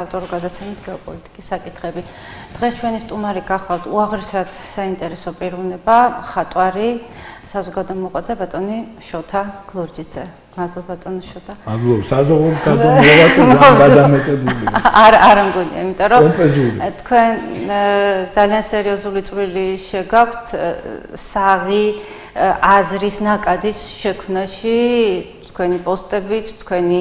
ავტორ გადაცემით გეოპოლიტიკის საკითხები. დღეს ჩვენი სტუმარი გახლავთ უაღრესად საინტერესო პიროვნება, ხატვარი, საზოგადო მოღვაწე ბატონი შოთა გლურჯიძე. მადლობა ბატონო შოთა. მადლობა, საზოგადო მოღვაწე გადამეტებული. არა მგონია, იმიტომ რომ თქვენ ძალიან სერიოზული წვლილი შეგაქვთ საღი აზრის ნაკადის შექმნაში, თქვენი პოსტებით, თქვენი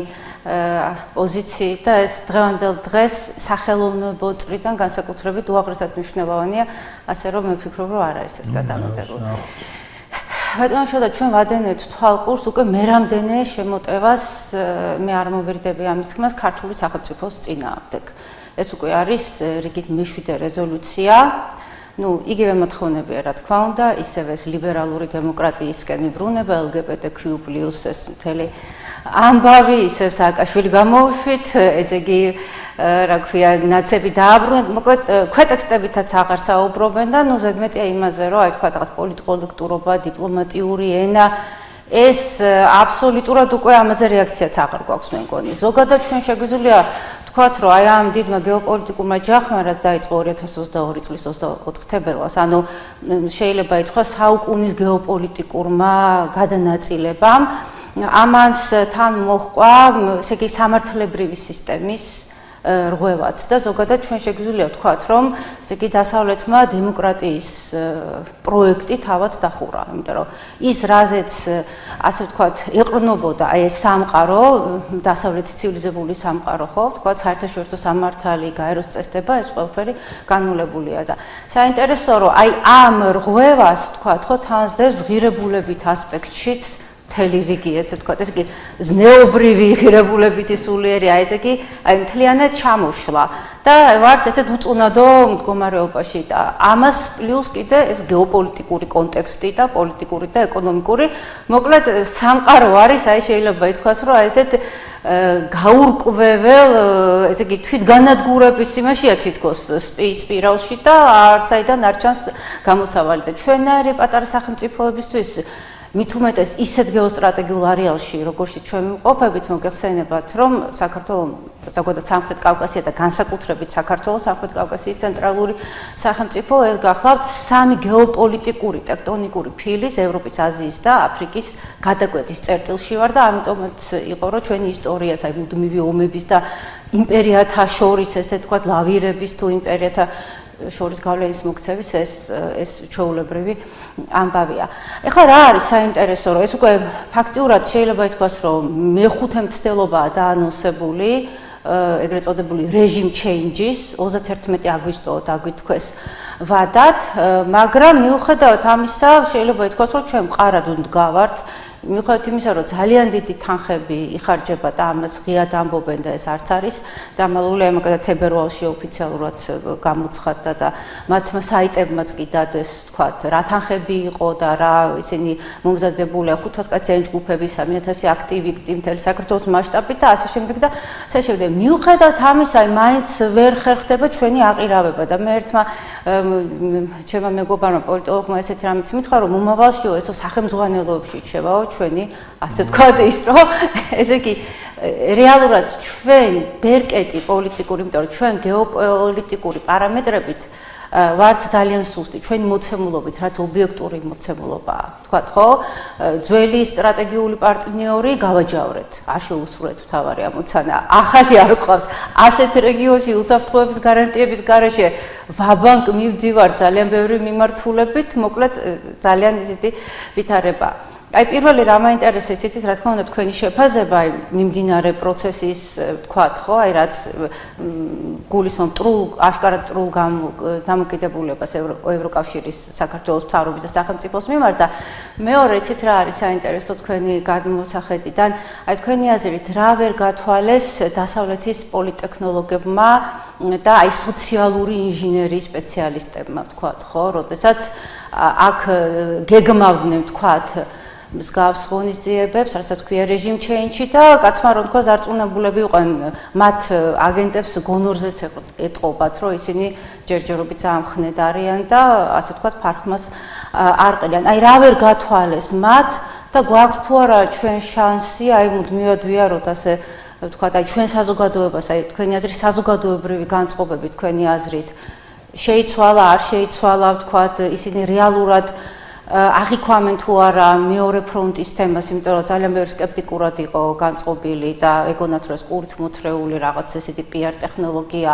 პოზიციით და ეს დღევანდელ დღეს სახელოვნებო წრიდან განსაკუთრებით უაღრესად მნიშვნელოვანია, ასე რომ მე ვფიქრობ, რომ არ არის ეს გადამეტებული. ბატონო შოთა, ჩვენ ვადენთ თვალყურს უკვე მერამდენე შემოტევას, მე არ მოვერიდები ამის თქმას, ქართული სახელმწიფოს წინააღმდეგ. ეს უკვე არის რიგით მე-7 რეზოლუცია. იგივე მოთხოვნებია, რა თქმა უნდა, ისევე ეს ლიბერალური დემოკრატიისკენ მიბრუნება, LGBTQ+ ეს მთელი ამბავი, ისევ სააკაშვილი გამოვშვით, ესე იგი, რა ქვია, ნაცები დააბრუნეთ, მოკლედ, ქვეტექსტებითაც აღარ საუბრობენ და ზედმეტია იმაზე, რომ აი თქვა რაღაც პოლიტკოლექტურობა, დიპლომატიური ენა, ეს აბსოლუტურად უკვე ამაზე რეაქციაც აღარ გვაქვს მე მგონი. ზოგადად ჩვენ შეგვიძლია ვთქვათ, რომ აი ამ დიდმა გეოპოლიტიკურმა ჯახმა, რაც დაიწყო 2022 წლის 24 თებერვალს, ანუ შეიძლება ითქვას საუკუნის გეოპოლიტიკურმა გადანაწილებამ, ამანს თან მოჰყვა, ესე იგი, სამართლებრივი სისტემის რღვევად და ზოგადად ჩვენ შეგვიძლია ვთქვათ, რომ ესე იგი დასავლეთმა დემოკრატიის პროექტი თავად დახურა, იმიტომ რომ ის რაზეც ასე ვთქვათ, ეყრდნობოდა აი ეს სამყარო, დასავლეთის ცივილიზებული სამყარო, ხო, ვთქვათ, საერთაშორისო სამართალი, გაეროს წესდება, ეს ყველაფერი განულებულია და საინტერესოა, რომ აი ამ რღვევას, ვთქვათ, ხო, თანსდევს ღირებულებით ასპექტშიც მთელი რიგი, ესე ვთქვათ, ესე იგი ზნეობრივი ღირებულებითი სულიერი, აი ესე იგი, აი მთლიანად ჩამოშლა და ვართ ესეთ უწუნადო მდგომარეობაში და ამას პლუს კიდე ეს გეოპოლიტიკური კონტექსტი და პოლიტიკური და ეკონომიკური, მოკლედ სამყარო არის, აი შეიძლება ითქვას, რომ აი ესეთ გაურკვეվել, ესე იგი თვითგანადგურების იმაშია თითქოს სპირალში და არცაიდან არ ჩანს გამოსავალი და ჩვენარი პატარა სახელმწიფოებისთვის მით უმეტეს ისეთ გეოსტრატეგიულ არეალში, როგორში ჩვენ ვიმყოფებით, მოგეხსენებათ, რომ საქართველოს ზოგადად სამხრეთ კავკასია და განსაკუთრებით საქართველოს სამხრეთ კავკასიის ცენტრალური სახელმწიფო ეს გახლავთ სამი გეოპოლიტიკური ტექტონიკური ფილის, ევროპის, აზიის და აფრიკის გადაკვეთის წერტილში ვარ და ამიტომაც იყო, რომ ჩვენი ისტორიაც აი მუდმივი ომების და იმპერიათა შორის ესე თქვა ლავირების თუ იმპერიათა შორის გავლენის მოქცევის ეს ჩვეულებრივი ამბავია. ეხლა რა არის საინტერესო, რომ ეს უკვე ფაქტიურად შეიძლება ითქვას, რომ მეხუთე მცდელობაა დაანონსებული, ეგრეთ წოდებული regime changes 31 აგვისტო დაგვითქვეს ვადად, მაგრამ მიუხედავად ამისა, შეიძლება ითქვას, რომ ჩვენ მყარად ვდგავართ, მიუხედავად იმისა, რომ ძალიან დიდი თანხები იხარჯება და ამას ღიად ამბობენ და ეს არც არის დამალული, ამაგალითად თებერვალში ოფიციალურად გამოცხადდა და მათმა საიტებმაც კი დადეს, თქვათ, რა თანხები იყო და რა ისინი მომზადებულია 500 კაციანი ჯგუფების 3000 აქტივისტი მთელი საქართველოს მასშტაბით და ასე შემდეგ და ასე შემდეგ. მიუხედავად ამისა, მაინც ვერ ხერხდება ჩვენი აყირავება და მე ერთმა ჩემმა მეგობარმა პოლიტოლოგმა ესეთი რამეც მითხრა, რომ მომავალშიო ესო სახელმძღვანელოებში რჩებაო ჩვენი, ასე ვთქვათ, ის რომ ესე იგი რეალურად ჩვენ ბერკეტი პოლიტიკური, იმიტომ რომ ჩვენ გეოპოლიტიკური პარამეტრებით ვართ ძალიან სუსტი, ჩვენი მოცემულობით, რაც ობიექტური მოცემულობაა, ვთქვათ, ხო? ძველი სტრატეგიული პარტნიორი გავაჯავრეთ, არ შეუსრულეთ მთავარი ამოცანა, ახალი არ ყავს, ასეთ რეგიონში უსაფრთხოების გარანტიების გარეშე ვაბანკ მივდივარ ძალიან ბევრი მიმართულებით, მოკლედ ძალიან ისეთი ვითარება. აი პირველი რა მაინტერესებს იცით, რა თქმა უნდა თქვენი შეფაზება აი მიმდინარე პროცესის თქვათ, ხო, აი რაც გულისხმობ აშკარად მტრულ დამოკიდებულებას ევროკავშირის საქართველოს მთავრობის და სახელმწიფოს მიმართ და მეორე იცით რა არის საინტერესო თქვენი გადმოსახედიდან, აი თქვენი აზრით რა ვერ გათვალეს დასავლეთის პოლიტექნოლოგებმა და აი სოციალური ინჟინერიის სპეციალისტებმა, თქვათ, ხო, როდესაც აქ გეგმავდნენ, თქვათ, მსგავს ღონისძიებებს, რასაც ქვია regime change და კაცმა რომ თქვა დარწმუნებულები იყვნენ მათ აგენტებს გონორზეც ეტყობათ, რომ ისინი ჯერჯერობით ძალიან ხნედ არიან და ასე თქვა ფარხმას არ ყრიან. აი რა ვერ გათვალეს მათ და გვაქვს თუ არა ჩვენ შანსი, აი მუდმივად ვიაროთ ასე ვთქვათ, აი ჩვენ საზოგადოებას, აი თქვენი აზრით საზოგადოებრივი განწყობები თქვენი აზრით შეიცვალა, არ შეიცვალა, ვთქვათ, ისინი რეალურად აღიქვამენ თუ არა მეორე ფრონტის თემას, იმიტომ რომ ძალიან ბევრი სკეპტიკურად იყო განწყობილი და ეგონათ რომ ეს ყურთმოთრეული რაღაც ესეთი PR ტექნოლოგია.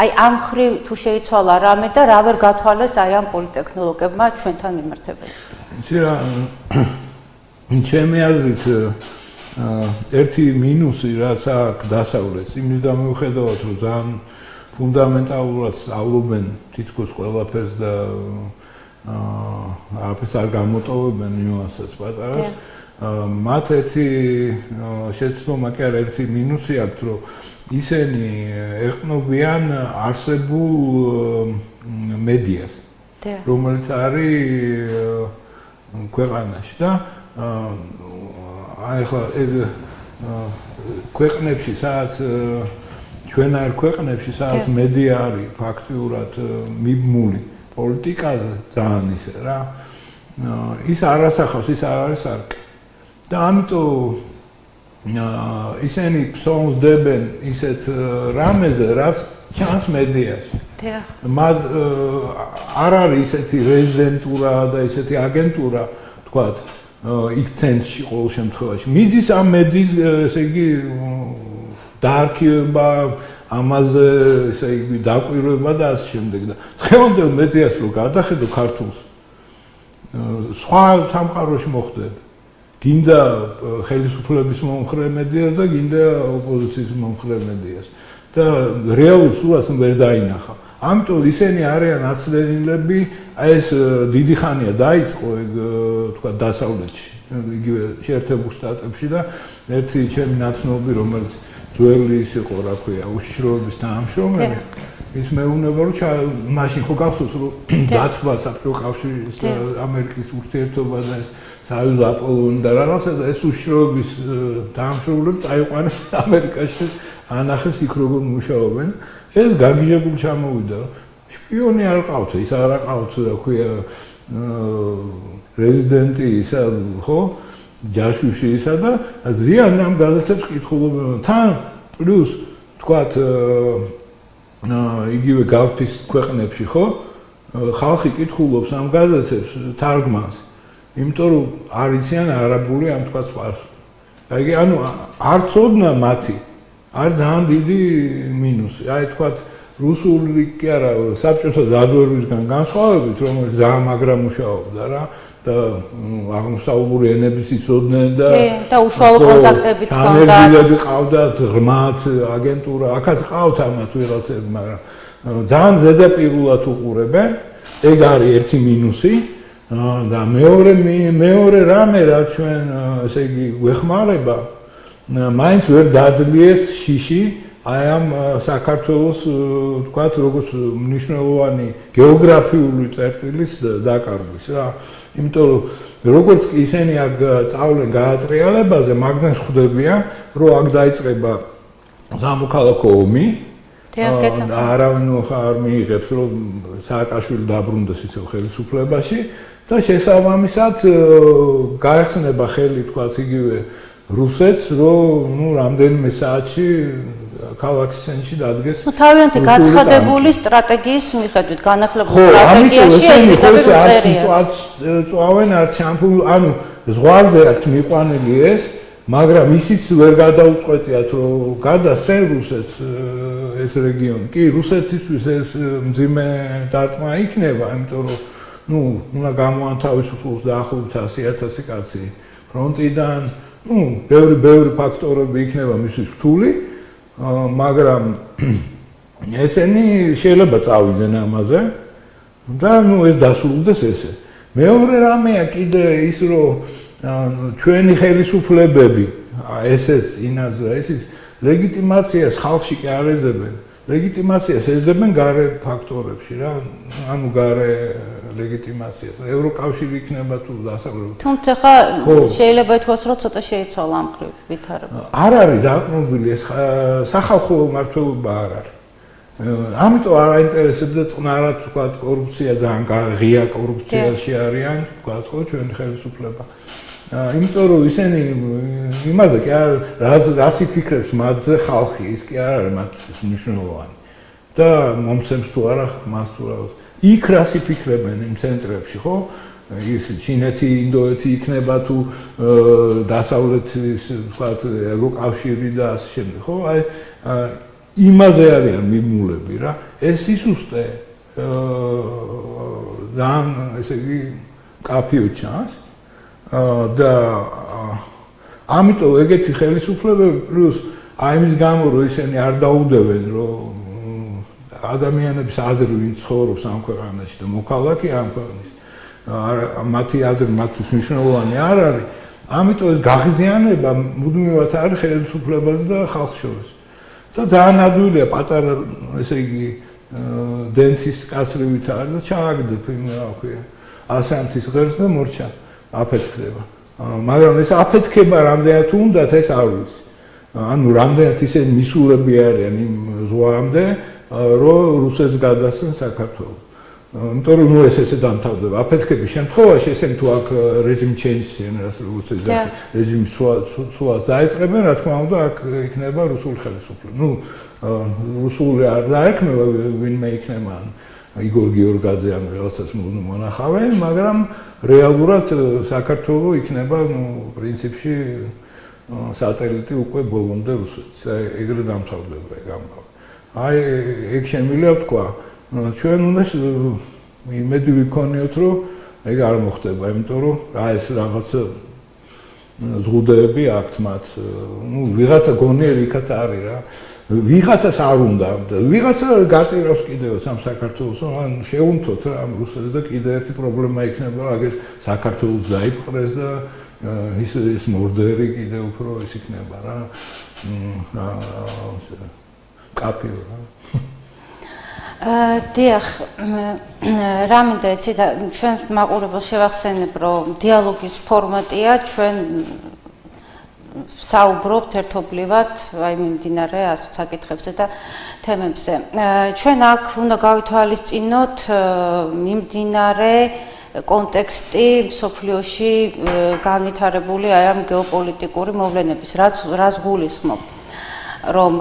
აი ამ ხრივ თუ შეიცვალა რამე და რა ვერ გათვალეს აი ამ პოლიტექნოლოგებმა ჩვენთან მიმართებაში. იცი რა, ჩემი აზრით ერთი მინუსი რაც აქვს დასავლეთს, იმის და მიუხედავად რომ ძალიან ფუნდამენტალურად სწავლობენ თითქოს ყველაფერს და არაფერს არ გამოტოვებენ ნიუანსებს პატარას. მათ ერთი შეცდომა კი არა, ერთი მინუსი აქვს, რომ ისინი ეყნობიან არსებულ მედიას, რომელიც არის ქვეყანაში და აი ახლა ეს ქვეყნებში, სადაც ჩვენარ ქვეყნებში, სადაც მედია არის ფაქტიურად მიბმული პოლიტიკაზე ძალიან ისე რა. ის არ ასახავს, ის არ არის არკი. და ამიტომ ისინი ფსონს დებენ ისეთ რამეზე, რაც ჩანს მედიაში. მათ არ არის ისეთი რეზიდენტურა და ისეთი აგენტურა, თქვათ, იქ ცენტრში ყოველ შემთხვევაში. მიდის ამ მედიის, ესე იგი, დაარქივება, ამაზე, ესე იგი, დაკვირვება და ასე შემდეგ და დღევანდელ მედიას რო გადახედო ქართულს, სხვა სამყაროში მოხდება. გინდა ხელისუფლების მომხრე მედიას და გინდა ოპოზიციის მომხრე მედიას. და რეალურ სურათს ვერ დაინახა. ამიტომ ისინი არიან აცლენილები, ეს დიდი ხანია დაიწყო ეგ თქვა დასავლეთში, იგივე შეერთებულ შტატებში და ერთი ჩემი ნაცნობი, რომელიც ძველი ის იყო, რა ქვია, უშიშროების თანამშრომელი, ის მეუბნება, რომ მაშინ ხო გახსოვს, რომ დათბა საბჭოთა კავშირის და ამერიკის ურთიერთობა და ეს საიუზ აპოლონი და რაღაცა და ეს უშიშროების თანამშრომლები წაიყვანეს ამერიკაში, ანახეს იქ როგორ მუშაობენ. ეს გაგიჟებული ჩამოვიდა, შპიონი არ ყავთ, ის არ ყავთ, რა ქვია, რეზიდენტი ისა, ხო? ჯაშუში ისა და ზიან ამ გაზეთებს კითხულობენ. თან პლუს თქვათ იგივე გალფის ქვეყნებში, ხო? ხალხი კითხულობს ამ გაზეთებს თარგმანს. იმიტომ რომ არ იციან არაბული ამ თქვათ სპარსული. აი ანუ არ წოდნა მათი არ ძალიან დიდი მინუსი. აი თქვათ რუსული კი არა, საბჭოთა დაზვერვისგან განსხვავებით, რომელიც ძალიან მაგრა მუშაობდა რა და აღმოსავლური ენების იცოდნენ და უშუალო კონტაქტებიც ჰქონდათ. თანერგილები ყავდათ, ღრმად აგენტურა, აქაც ყავთ ამათ ვიღაცები, მაგრამ ძალიან ზედაპირულად უყურებენ. ეგ არის ერთი მინუსი. და მეორე რამე რაც ჩვენ ესე იგი ვეხმარება მაინც ვერ დაძლიეს შიში აი ამ საქართველოს თქვათ როგორც მნიშვნელოვანი გეოგრაფიული წერტილის დაკარგვის რა. იმიტომ რომ როგორც კი ისინი აქ წავლენ გაატრიალებაზე, მაგდან ხვდებიან, რომ აქ დაიწყება სამოქალაქო ომი. არავინ არ მიიღებს, რომ სააკაშვილი დაბრუნდეს ისევ ხელისუფლებაში და შესაბამისად გაეხსნება ხელი თქვათ იგივე რუსეთს, რომ რამდენიმე საათში ქალაქის ცენტრში დადგეს. თავიანთი გაცხადებული სტრატეგიის მიხედვით, განახლებულ სტრატეგიაში ეს მიღები უწერია. წვავენ არ ჩამფულ, ანუ ზღვარზე აქვს მიყვანილი ეს, მაგრამ ისიც ვერ გადაუწყვეტიათ, რომ გადასცენ რუსეთს ეს რეგიონი. კი, რუსეთისთვის ეს მძიმე დარტყმა იქნება, იმიტომ რომ უნდა გამოანთავისუფლოს დაახლოებით 100,000 კაცი ფრონტიდან. ბევრი ფაქტორები იქნება მისთვის რთული, მაგრამ ესენი შეიძლება წავიდნენ ამაზე და ეს დასრულდეს ესე. მეორე რამეა კიდე ის, რომ ჩვენი ხელისუფლებები, ესეც ინაზრა, ესეც ლეგიტიმაციას ხალხში კი არ ეძებენ. ლეგიტიმაციას ეძებენ გარე ფაქტორებში რა, ანუ გარე ლეგიტიმაციას. ევროკავშირი იქნება თუ დასავლური. თუმცა ხა შეიძლება ითქვას, რომ ცოტა შეიცვალა ამ ხრივ ვითარება. არ არის დაყრდნობილი ეს სახალხო მართლობა არ არის. ამიტომ არ აინტერესებდა წყნარად თქვათ კორუფცია, ძალიან ღია კორუფციაში არიან, თქვათ ხო ჩვენი ხელისუფლება. იმიტომ რომ ისინი იმაზე კი არ რას იფიქრებს მათზე ხალხი, ის კი არ არის მათთვის მნიშვნელოვანი. და მომცემს თუ არა მას თუ რა. იქ რას იფიქრებენ იმ ცენტრებში, ხო? ის ჩინეთი, ინდოეთი იქნება თუ დასავლეთის, ვთქვათ, ევროკავშირი და ასე შემდეგ, ხო? აი იმაზე არიან მიმულები რა. ეს სისუსტე ძალიან ესე იგი კაფიო ჩანს და ამიტომ ეგეთი ხელისუფლებები პლუს აი იმის გამო რომ ისინი არ დაუდევენ რომ ადამიანების აზრი ვინ ცხოვრობს ამ ქვეყანაში და მოქალაქე ამ ქვეყნის მათი აზრი მათთვის მნიშვნელოვანი არ არის ამიტომ ეს გაღიზიანება მუდმივად არის ხელისუფლებაზე და ხალხს შორის და ძალიან ადვილია პატარა ესე იგი დენცის კაცრივით არის და ჩააგდებ იმ რა ქვია ასამთის ღერს და მორჩა აფეთქდება მაგრამ ეს აფეთქება რამდენად უნდათ ეს არ ვიცი ანუ რამდენად ისინი მისულები არიან იმ ზღვამდე რომ რუსეთს გადასცენ საქართველოს იმიტომ რომ ეს ესე დამთავრდება აფეთქების შემთხვევაში ესენ თუ აქ რეჟიმ ჩენჯს რას რუსეთის რეჟიმის სულას დაიწყებენ რა თქმა უნდა აქ იქნება რუსული ხელისუფლება ნუ რუსული არ დაექმნება ვინმე იქნება იგორ გიორგაძე ან რაღაცას მონახავენ მაგრამ რეალურად საქართველოს იქნება ნუ პრინციპში სატელიტი უკვე ბოლომდე რუსეთს ეგრე დამთავრდება ეგ ამბავი აი ეგ შემიძლია ვთქვა ჩვენ უნდა იმედი ვიქონიოთ რომ ეგ არ მოხდება იმიტომ რომ რა ეს რაღაც ზღუდეები აქვთ მათ ნუ ვიღაცა გონიერი იქაც არის რა ვიღაცას არ უნდა ვიღაცა გაწირავს კიდევ სამ საქართველოს ან შეუნთოთ რა რუსეთს და კიდე ერთი პრობლემა იქნება აგერ საქართველოს დაიპყრეს და ის მორდერი კიდე უფრო ის იქნება რა კაფიო რა დიახ რა მინდა იცი და ჩვენ მაყურებელს შევახსენებ რომ დიალოგის ფორმატია ჩვენ საუბრობთ ერთობლივად აი მიმდინარე საკითხებზე და თემებზე ჩვენ აქ უნდა გავითვალისწინოთ მიმდინარე კონტექსტი სოფლიოში განვითარებული აი ამ გეოპოლიტიკური მოვლენების რაც გულისხმობთ რომ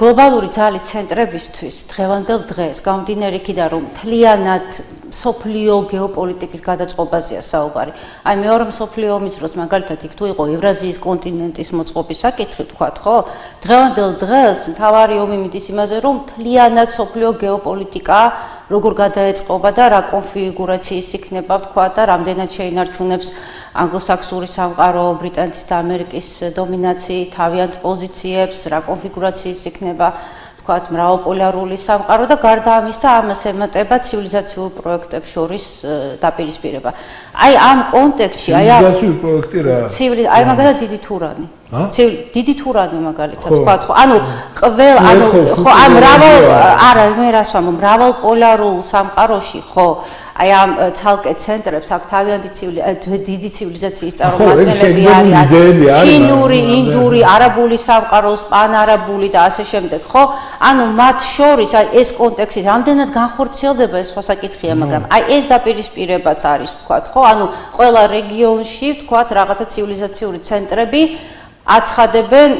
გლობალური ძალის ცენტრებისთვის დღევანდელ დღეს გამომდინარე იქიდან რომ მთლიანად სოფლიო გეოპოლიტიკის გადაწყობაზეა საუბარი. აი მეორე მსოფლიო ომის დროს მაგალითად იქ თუ იყო ევრაზიის კონტინენტის მოწყობის საკითხი თქვათ, ხო? დღევანდელ დღეს მთავარი ომი მიდის იმაზე რომ მთლიანად სოფლიო გეოპოლიტიკა როგორ გადაეწყობა და რა კონფიგურაციის იქნება თქვა და რამდენად შეინარჩუნებს ანგლოსაქსონური სამყარო ბრიტანეთის და ამერიკის დომინაციით თავიანთ პოზიციებს, რა კონფიგურაციის იქნება თქვათ მრავალპოლარული სამყარო და გარდა ამისა ამას ემატება ცივილიზაციურ პროექტებს შორის დაპირისპირება. აი ამ კონტექსტში აი ამ ცივილიზაციურ პროექტი რა? აი მაგალითად დიდი თურანი. დიდი თურანი მაგალითად თქვათ ხო ანუ ყველა ანუ ხო ამ მრავალ არა მე რას ვამბობ მრავალპოლარულ სამყაროში ხო აი ამ ცალკე ცენტრებს აქ თავიანთი დიდი ცივილიზაციის წარმომადგენლები არიან ჩინური, ინდური, არაბული სამყაროს, პანარაბული და ასე შემდეგ ხო ანუ მათ შორის აი ეს კონტექსტი რამდენად განხორციელდება ეს სხვა საკითხია მაგრამ აი ეს დაპირისპირებაც არის თქვათ ხო ანუ ყველა რეგიონში თქვათ რაღაცა ცივილიზაციური ცენტრები აცხადებენ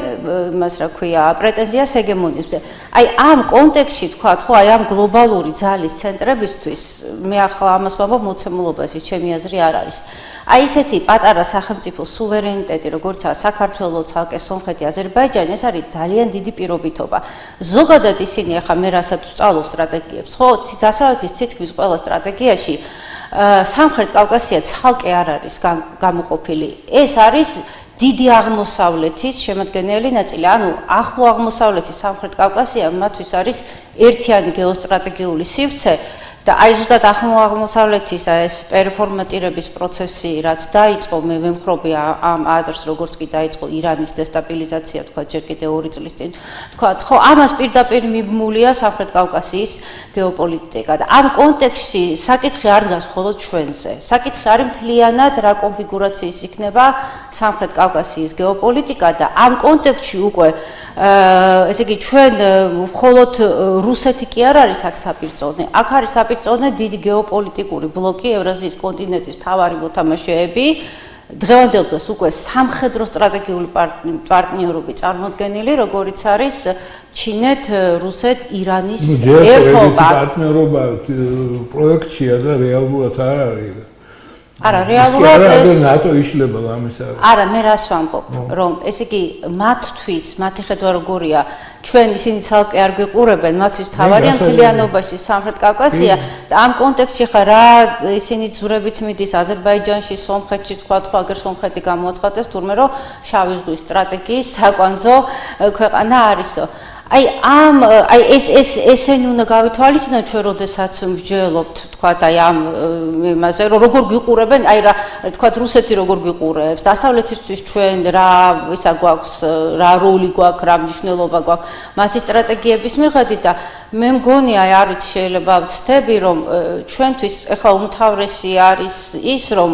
იმას რა ქვია პრეტენზიას ჰეგემონიებზე. აი ამ კონტექსტში თქვათ ხო აი ამ გლობალური ძალის ცენტრებისთვის მე ახლა ამას ვამბობ მოცემულობაში ჩემი აზრი არ არის. აი ესეთი პატარა სახელმწიფო სუვერენიტეტი როგორიცაა საქართველო, ცალკე სომხეთი, აზერბაიჯანი ეს არის ძალიან დიდი პირობითობა. ზოგადად ისინი ახლა მე რასაც ვსწავლობ სტრატეგიებს ხო დასავლეთის თითქმის ყველა სტრატეგიაში სამხრეთ კავკასია ცალკე არ არის გამოყოფილი. ეს არის დიდი აღმოსავლეთის შემადგენელი ნაწილი, ანუ ახლო აღმოსავლეთის სამხრეთ კავკასია მათთვის არის ერთიანი გეოსტრატეგიული სივრცე და აი ზუსტად ახლო აღმოსავლეთის ეს პერფორმატირების პროცესი რაც დაიწყო მე ვემხრობი ამ აზრს როგორც კი დაიწყო ირანის დესტაბილიზაცია თქვა ჯერ კიდე 2 წლის წინ თქვა ხო ამას პირდაპირ მიბმულია სამხრეთ კავკასიის გეოპოლიტიკა და ამ კონტექსტში საკითხი არ დგას მხოლოდ ჩვენზე საკითხი არის მთლიანად რა კონფიგურაციის იქნება სამხრეთ კავკასიის გეოპოლიტიკა და ამ კონტექსტში უკვე ესე იგი ჩვენ მხოლოდ რუსეთი კი არ არის აქ საპირწონე აქ არის საპირწონე დიდი გეოპოლიტიკური ბლოკი ევრაზიის კონტინენტის მთავარი მოთამაშეები დღევანდელ დღეს უკვე სამხედრო სტრატეგიული პარტნიორობი წარმოდგენილი, როგორიც არის ჩინეთ, რუსეთ, ირანის ერთობა. პარტნიორობა პროექტია და რეალურად არ არის. არა, რეალურად ეს ნატო იშლება ამის არის. არა, მე რას ვამბობ, რომ ესე იგი მათთვის, მათი ხედვა როგორია, ჩვენ ისინი ცალკე არ გვიყურებენ, მათთვის თავარია მთლიანობაში სამხრეთ კავკასია და ამ კონტექსტში ხა რა ისინი ძურებით მიდის აზერბაიჯანში, სომხეთში, თქვა აგერ სომხეთი გამოაცხადეს თურმე რომ შავი ზღვის სტრატეგიის საკვანძო ქვეყანა არისო. აი ესენი უნდა გავითვალისწინოთ ჩვენ როდესაც მსჯელობთ თქვა აი ამ იმაზე რომ როგორ გვიყურებენ აი რა თქვა რუსეთი როგორ გვიყურებს დასავლეთისთვის ჩვენ რა ისა გვაქვს რა როლი გვაქვს რა მნიშვნელობა გვაქვს მათი სტრატეგიების მიხედვით და მე მგონი აი არც შეიძლება ვცდები რომ ჩვენთვის ეხლა უმთავრესი არის ის რომ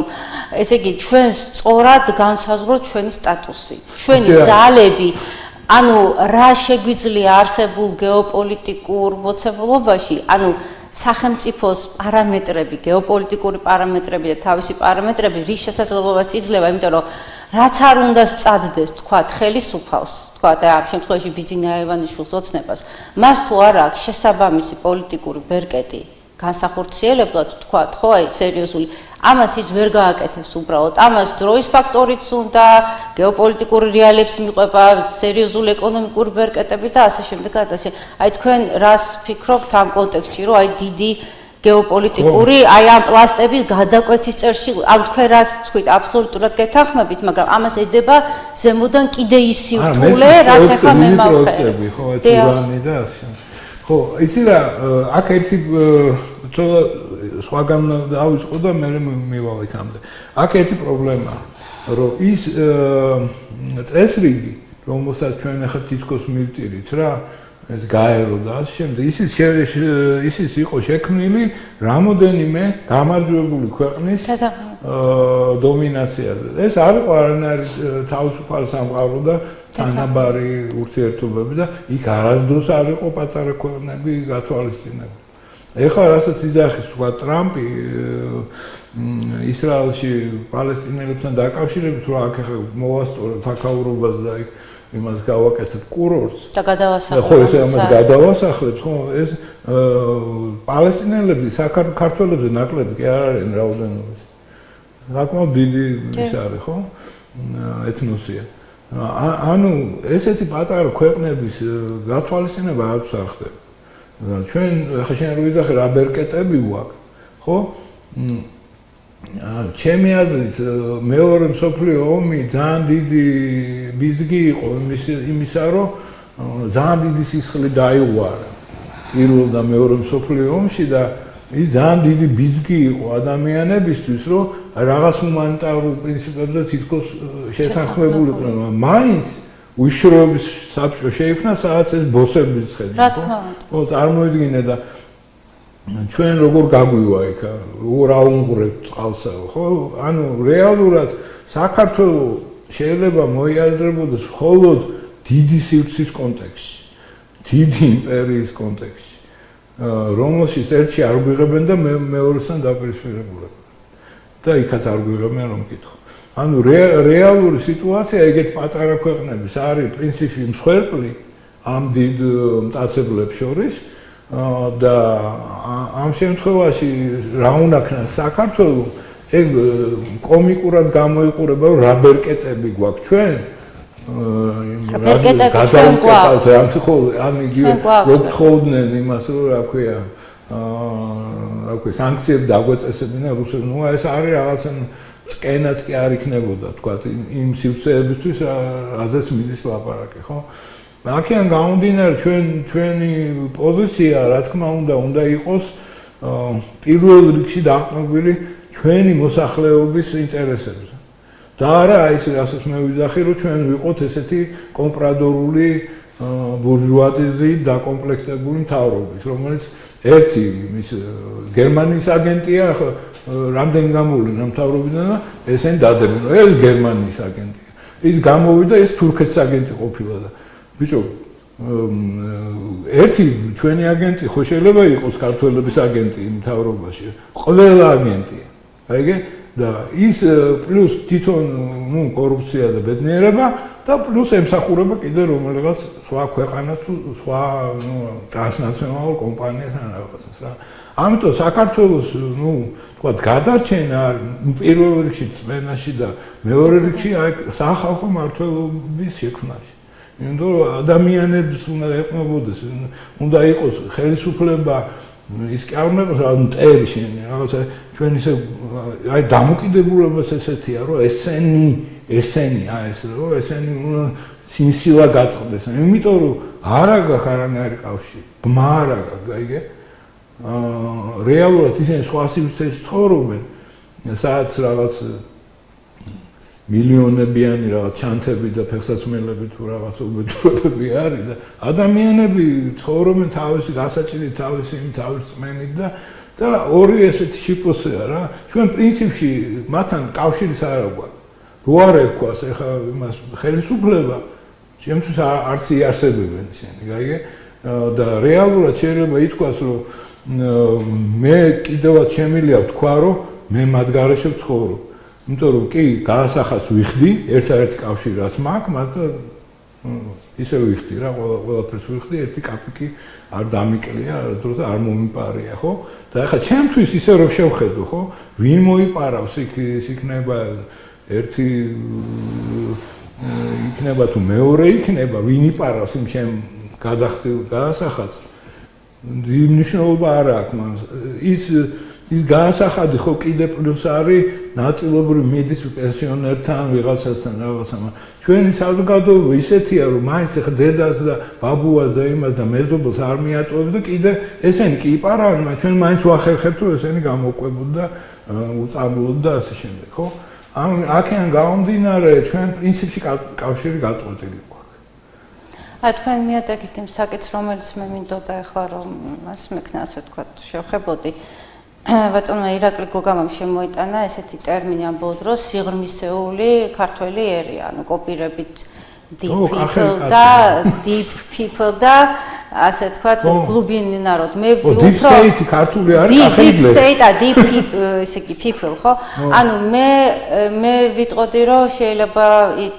ესე იგი ჩვენ სწორად განსაზღვროთ ჩვენი სტატუსი ჩვენი ძალები ანუ რა შეგვიძლია არსებულ გეოპოლიტიკურ მოცემულობაში, ანუ სახელმწიფოს პარამეტრები, გეოპოლიტიკური პარამეტრები და თავისი პარამეტრები რის შესაძლებლობას იძლევა, იმიტომ რომ რაც არ უნდა სწადდეს, თქვათ, ხელისუფალს, თქვათ, ამ შემთხვევაში ბიძინა აივანიშვილის ოცნებას, მას თუ არ აქვს შესაბამისი პოლიტიკური ბერკეტი განსახორციელებლად, თქვათ, ხო, აი სერიოზული ამას ის ვერ გააკეთებს უბრალოდ. ამას დროის ფაქტორიც უნდა, გეოპოლიტიკური რეალიებს მიყვება, სერიოზული ეკონომიკური ბერკეტები და ასე შემდეგ და ასე. აი თქვენ რას ფიქრობთ ამ კონტექსტში, რომ აი დიდი გეოპოლიტიკური აი ამ პლასტების გადაკვეთის წერში, ამ თქვენ რას თქვით, აბსოლუტურად გეთანხმებით, მაგრამ ამას ედება ზემოდან კიდე ის სირთულე, რაც ახლა მე მავხერ. ხო, ეს ირანი და ასე. ხო, ისი რა, აქ ერთი სხვაგან დავიწყო და მე მივალ იქამდე. აქ ერთი პრობლემაა, რომ ის წესრიგი, რომელსაც ჩვენ ახლა თითქოს მივტირით რა, ეს გაერო და ასე შემდეგ, ისიც იყო შექმნილი რამოდენიმე გამარჯვებული ქვეყნის დომინაციაზე. ეს არ იყო არანაირი თავისუფალი სამყარო და თანაბარი ურთიერთობები და იქ არასდროს არ იყო პატარა ქვეყნები გათვალისწინებული. ეხლა რასაც იძახის თქვა ტრამპი ისრაელში პალესტინელებთან დაკავშირებით რომ აქ ახლა მოვასწორებ აქაურობას და იქ იმას გავაკეთებ კურორტს და გადავასახლებ. ხო ეს ამას გადავასახლებ ხო ეს პალესტინელები საქართველოზე ნაკლები კი არ არიან რაოდენობით. საკმაოდ დიდი ის არის ხო ეთნოსია. ანუ ესეთი პატარა ქვეყნების გათვალისწინება აქვს არ ხდება. ჩვენ ახლა შენ რო ვიძახე რა ბერკეტები გვაქვს ხო ჩემი აზრით მეორე მსოფლიო ომი ძალიან დიდი ბიზგი იყო იმისა რომ ძალიან დიდი სისხლი დაიღვარა პირველ და მეორე მსოფლიო ომში და ის ძალიან დიდი ბიზგი იყო ადამიანებისთვის რომ რაღაც ჰუმანიტარულ პრინციპებზე თითქოს შეთანხმებული იყვნენ მაინც უშუალოდ საბჭო შეიქმნა სადაც ეს ბოსების ხედავთ. რა თქმა უნდა. ხო, წარმოიდგინე და ჩვენ როგორ გაგვივა იქ, რა უნღრებთ წყალსა, ხო? ანუ რეალურად საქართველოს შეიძლება მოიაზრებოდეს მხოლოდ დიდი სივრცის კონტექსტში, დიდი იმპერიის კონტექსტში, რომელშიც ერთში არ გვიღებენ და მეორესთან დაპირისპირებულებენ. და იქაც არ გვიღებენ რომ მკითხო. ანუ რეალური სიტუაცია ეგეთ პატარა ქვეყნების არის პრინციპი მსხვერპლი ამ დიდ მტაცებლებს შორის და ამ შემთხვევაში რა უნდა ქნას საქართველოს ეგ კომიკურად გამოიყურება რომ რა ბერკეტები გვაქვს ჩვენ გადავუკეთოთ ხო ან იგივე რო გთხოვდნენ იმას რომ რა ქვია რა ქვია სანქციები დაგვეწესებინა რუსებს ნუ ეს არის რაღაცა წკენაც კი არ იქნებოდა თქვა იმ სივრცეებისთვის რაზეც მიდის ლაპარაკი ხო აქედან გამომდინარე ჩვენი პოზიცია რა თქმა უნდა იყოს პირველ რიგში დაყრდნობილი ჩვენი მოსახლეობის ინტერესებზე და არა ის რასაც მე ვიძახი რომ ჩვენ ვიყოთ ესეთი კომპრადორული ბურჟუაზიით დაკომპლექტებული მთავრობის რომელიც ერთი ის გერმანიის აგენტია ხო რამდენი გამოვლენა მთავრობიდან და ესენი დადებენ. ეს გერმანიის აგენტია. ის გამოვიდა ეს თურქეთის აგენტი ყოფილა და ბიჭო ერთი ჩვენი აგენტი ხო შეიძლება იყოს ქართველების აგენტი მთავრობაში. ყველა აგენტია. აიგე და ის პლუს თვითონ კორუფცია და ბედნიერება და პლუს ემსახურება კიდე რომელიღაც სხვა ქვეყანას თუ სხვა ტრანსნაციონალურ კომპანიასთან რაღაცას რა. ამიტომ საქართველოს თქვა გადარჩენა პირველ რიგში წმენაში და მეორე რიგში აი სახალხო მმართველობის შექმნაში. იმიტომ რომ ადამიანებს უნდა ეყნობოდეს, უნდა იყოს ხელისუფლება ის კი არ უნდა იყოს რა მტერი შენი რაღაცა ჩვენ ისე აი დამოკიდებულებას ესეთია რომ ესენი აი ეს რომ ესენი სინსილა გაწყდეს იმიტომ რომ არა გაქვს არანაირი კავშირი ბმა არა გაქვს გაიგე რეალურად ისინი სხვა სივრცეში ცხოვრობენ სადაც რაღაც მილიონებიანი რაღაც ჩანთები და ფეხსაცმელები თუ რაღაც უბედურებები არის და ადამიანები ცხოვრობენ თავისი გასაჭირით, თავისი წმენით და ორი ესეთი შიფოსია რა. ჩვენ პრინციპში მათთან კავშირის არ აქვს. რო არ ეკქვას ეხა იმას ხელისუფლება, ჩემთვის არც იარსებებენ ისინი, გაიგე? და რეალურად შეიძლება ითქვას, რომ მე კიდევაც შემიძლია ვთქვა, რომ მე მათ გარეშე ვცხოვრობ. იმიტომ რომ კი გაასახას ვიხდი, ერთ-ერთი კავშირი რაც მაქვს, მაგრამ ისე ვიხდი რა, ყველაფერს ვიხდი, ერთი კაპიკი არ დამიკლია, დროზე არ მომიპარია, ხო? და ეხლა ჩემთვის ისე რომ შევხედო, ხო? ვინ მოიპარავს ის იქნება ერთი იქნება თუ მეორე იქნება, ვინ იპარავს იმ ჩემ გადახდილ გაასახას? მნიშვნელობა არ აქვს მას. ის გაასახადი ხო კიდე პლუს არის ნაწილობრივ მიდის პენსიონერთან ვიღაცასთან რაღაცა ჩვენი საზოგადოება ისეთია რომ მაინც ახლა დედას და ბაბუას და იმას და მეზობელს არ მიატოვებს და კიდე ესენი კი იპარავენ მაგრამ ჩვენ მაინც ვახერხებთ რომ ესენი გამოყვებოდ და უწამლოდ და ასე შემდეგ ხო ამ აქედან გამომდინარე ჩვენ პრინციპში კავშირი გაწყვეტილი გვაქვს აი თქვენ მიატეკით იმ საკითხს რომელიც მე მინდოდა ახლა რომ მას მეკნა ასე ვთქვათ შევხებოდი ბატონმა ირაკლი გოგამამ შემოიტანა ესეთი ტერმინი ამ ბოლო დროს სიღრმისეული ქართველი ერი, ანუ კოპირებით deep people და ასე ვთქვათ გლუბინი ნაროდ. მე deep state ქართული არის deep state deep ისე კი people ხო? ანუ მე ვიტყოდი რომ შეიძლება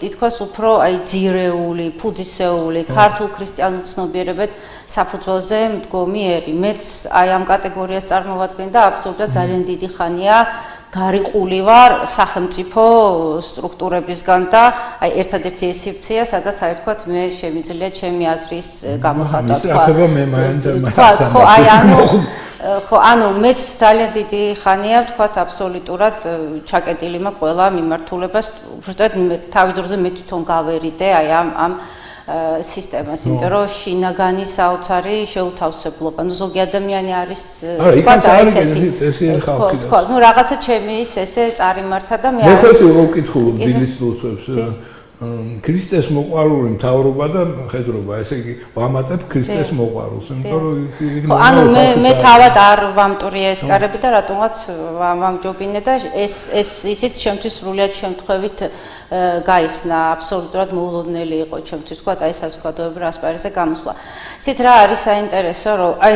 ითქვას უფრო აი ძირეული, ფუძისეული ქართულ ქრისტიანულ ცნობიერებად საფუძველზე მდგომი ერი. მეც აი ამ კატეგორიას წარმოვადგენ და აბსოლუტურად ძალიან დიდი ხანია გარიყული ვარ სახელმწიფო სტრუქტურებისგან და აი ერთადერთი ეს სივრცეა, სადაც აი ვთქვათ მე შემიძლია ჩემი აზრის გამოხატვა თქვა. ხო, აი ანუ მეც ძალიან დიდი ხანია ვთქვათ აბსოლუტურად ჩაკეტილი მაქვს ყველა მიმართულებას, უბრალოდ თავის დროზე მე თვითონ გავერიდე აი ამ სისტემას, იმიტომ რომ შინაგანი საოცარი შეუთავსებლობა. ნუ ზოგი ადამიანი არის თქვა, ნუ რაღაცა ჩემი ესე წარიმართა და მე ხო ესე ვკითხულობ დილის ლოცვებს ქრისტეს მოყვარული მთავრობა და მხედრობა, ესე იგი ვამატებ ქრისტეს მოყვარულს, იმიტომ რომ ანუ მე თავად არ ვამტვრია ეს კარები და რატომღაც ვამჯობინე და ეს ისიც ჩემთვის სრულიად შემთხვევით გაიხსნა აბსოლუტურად მოულოდნელი იყო ჩემთვის თქვა აი საზოგადოებრივ ასპარეზზე გამოსვლა. ცით რა არის საინტერესო რომ აი